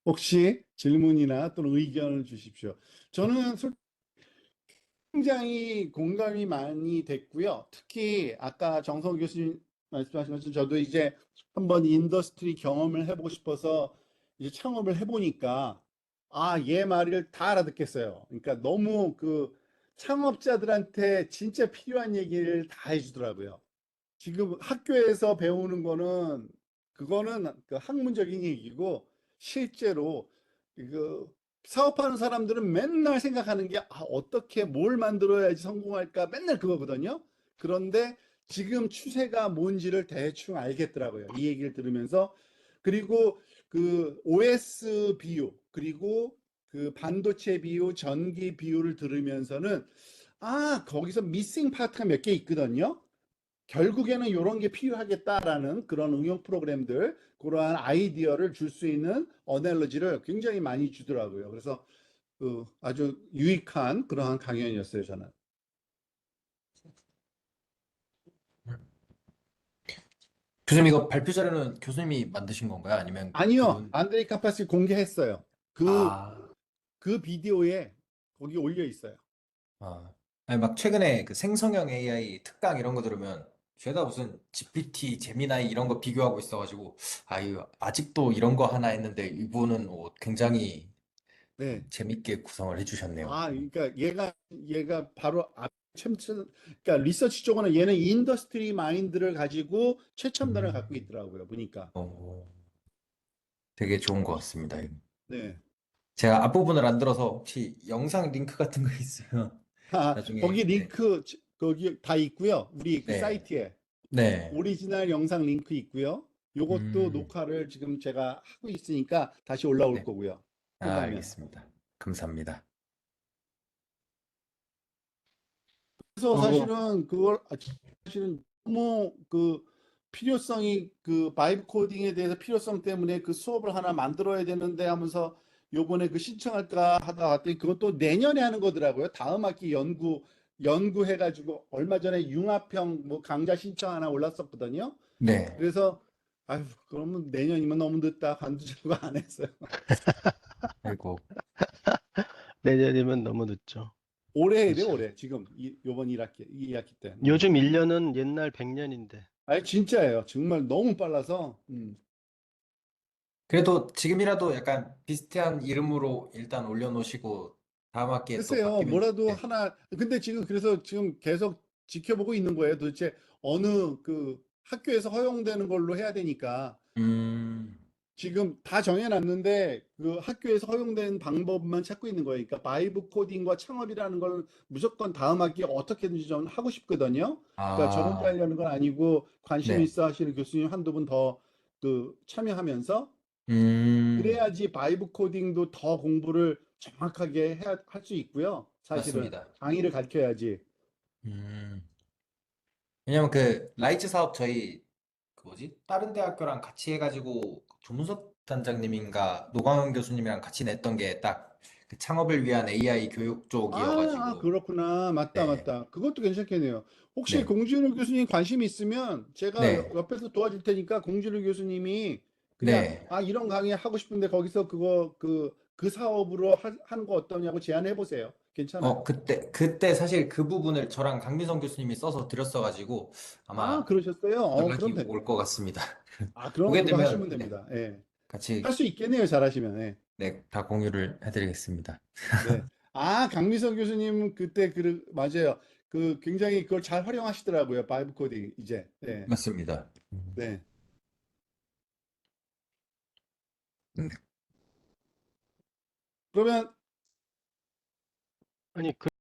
혹시 질문이나 또는 의견을 주십시오. 저는 굉장히 공감이 많이 됐고요. 특히 아까 정성 교수님 말씀하신 것처럼 저도 이제 한번 인더스트리 경험을 해보고 싶어서 이제 창업을 해보니까 얘 말을 다 알아듣겠어요. 그러니까 너무 창업자들한테 진짜 필요한 얘기를 다 해주더라고요. 지금 학교에서 배우는 거는 그거는 학문적인 얘기고 실제로 그 사업하는 사람들은 맨날 생각하는 게 어떻게 뭘 만들어야지 성공할까 맨날 그거거든요. 그런데 지금 추세가 뭔지를 대충 알겠더라고요. 이 얘기를 들으면서 그리고 OS 비유 그리고 반도체 비유, 전기 비유를 들으면서는 거기서 미싱 파트가 몇 개 있거든요. 결국에는 이런 게 필요하겠다라는 그런 응용 프로그램들, 그러한 아이디어를 줄 수 있는 어널러지를 굉장히 많이 주더라고요. 그래서 아주 유익한 그러한 강연이었어요, 저는. 교수님 이거 발표 자료는 교수님이 만드신 건가요? 아니면 아니요, 그분? 안드레이 카파시 공개했어요. 그, 아, 그 비디오에 거기 올려 있어요. 아, 아니 막 최근에 그 생성형 AI 특강 이런 거 들으면 죄다 무슨 GPT, 제미나이 이런 거 비교하고 있어가지고 이거 아직도 이런 거 하나 했는데 이분은 굉장히 네. 재밌게 구성을 해주셨네요. 그러니까 얘가 바로 그러니까 리서치 쪽은 얘는 인더스트리 마인드를 가지고 최첨단을 갖고 음. 있더라고요. 보니까. 되게 좋은 것 같습니다. 이거. 네. 제가 앞부분을 안 들어서 혹시 영상 링크 같은 거 있으면 거기 나중에 링크 거기 다 있고요. 우리 그 네, 사이트에 네, 오리지널 영상 링크 있고요. 요것도 음, 녹화를 지금 제가 하고 있으니까 다시 올라올 네, 거고요. 아, 끝나면. 알겠습니다. 감사합니다. 그래서 어, 사실은 그걸 사실은 너무 그 필요성이 그 바이브 코딩에 대해서 필요성 때문에 그 수업을 하나 만들어야 되는데 하면서 요번에 그 신청할까 하다 봤더니 그것도 내년에 하는 거더라고요. 다음 학기 연구해가지고 얼마 전에 융합형 뭐 강좌 신청 하나 올랐었거든요. 네, 그래서 아유 그러면 내년이면 너무 늦다 관두자고 안 했어요. 아이고, 내년이면 너무 늦죠. 올해 해야 돼 그렇죠. 올해 지금 요번 2학기 때. 요즘 1년은 옛날 100년인데. 아니 진짜예요. 정말 너무 빨라서. 그래도 지금이라도 약간 비슷한 이름으로 일단 올려놓으시고 다음 학기에 또 글쎄요, 바뀌면 뭐라도 네. 하나, 근데 지금 그래서 지금 계속 지켜보고 있는 거예요. 도대체 어느 그 학교에서 허용되는 걸로 해야 되니까 음, 지금 다 정해놨는데 그 학교에서 허용된 방법만 찾고 있는 거예요. 그러니까 바이브 코딩과 창업이라는 걸 무조건 다음 학기에 어떻게든지 좀 하고 싶거든요. 그러니까 저 혼자 아, 하려는 건 아니고 관심 네, 있어 하시는 교수님 한두 분 더 그 참여하면서 음, 그래야지 바이브 코딩도 더 공부를 정확하게 할 수 있고요. 사실은 맞습니다. 강의를 가르쳐야지. 음, 왜냐면 그 라이츠 사업 저희 그 뭐지? 다른 대학교랑 같이 해가지고 조문석 단장님인가 노광훈 교수님이랑 같이 냈던 게 딱 그 창업을 위한 AI 교육 쪽이어가지고 그렇구나. 맞다, 네, 맞다. 그것도 괜찮겠네요. 혹시 네, 공진우 교수님 관심 있으면 제가 네, 옆에서 도와줄 테니까 공진우 교수님이 그냥 네. 이런 강의 하고 싶은데 거기서 그 사업으로 하는 거 어떠냐고 제안해 보세요. 괜찮아요. 그때 사실 그 부분을 저랑 강민성 교수님이 써서 드렸어가지고 아마 그러셨어요? 연락이 그럼 됐. 올 것 같습니다. 그럼 보게 그거 되면 하시면 네, 됩니다. 예. 할 같이 수 있겠네요. 잘하시면. 예. 네, 다 공유를 해드리겠습니다. 네. 강미성 교수님 그때 맞아요. 그 굉장히 그걸 잘 활용하시더라고요. 바이브 코딩 이제. 네. 맞습니다. 네. 음. 그러면 아니,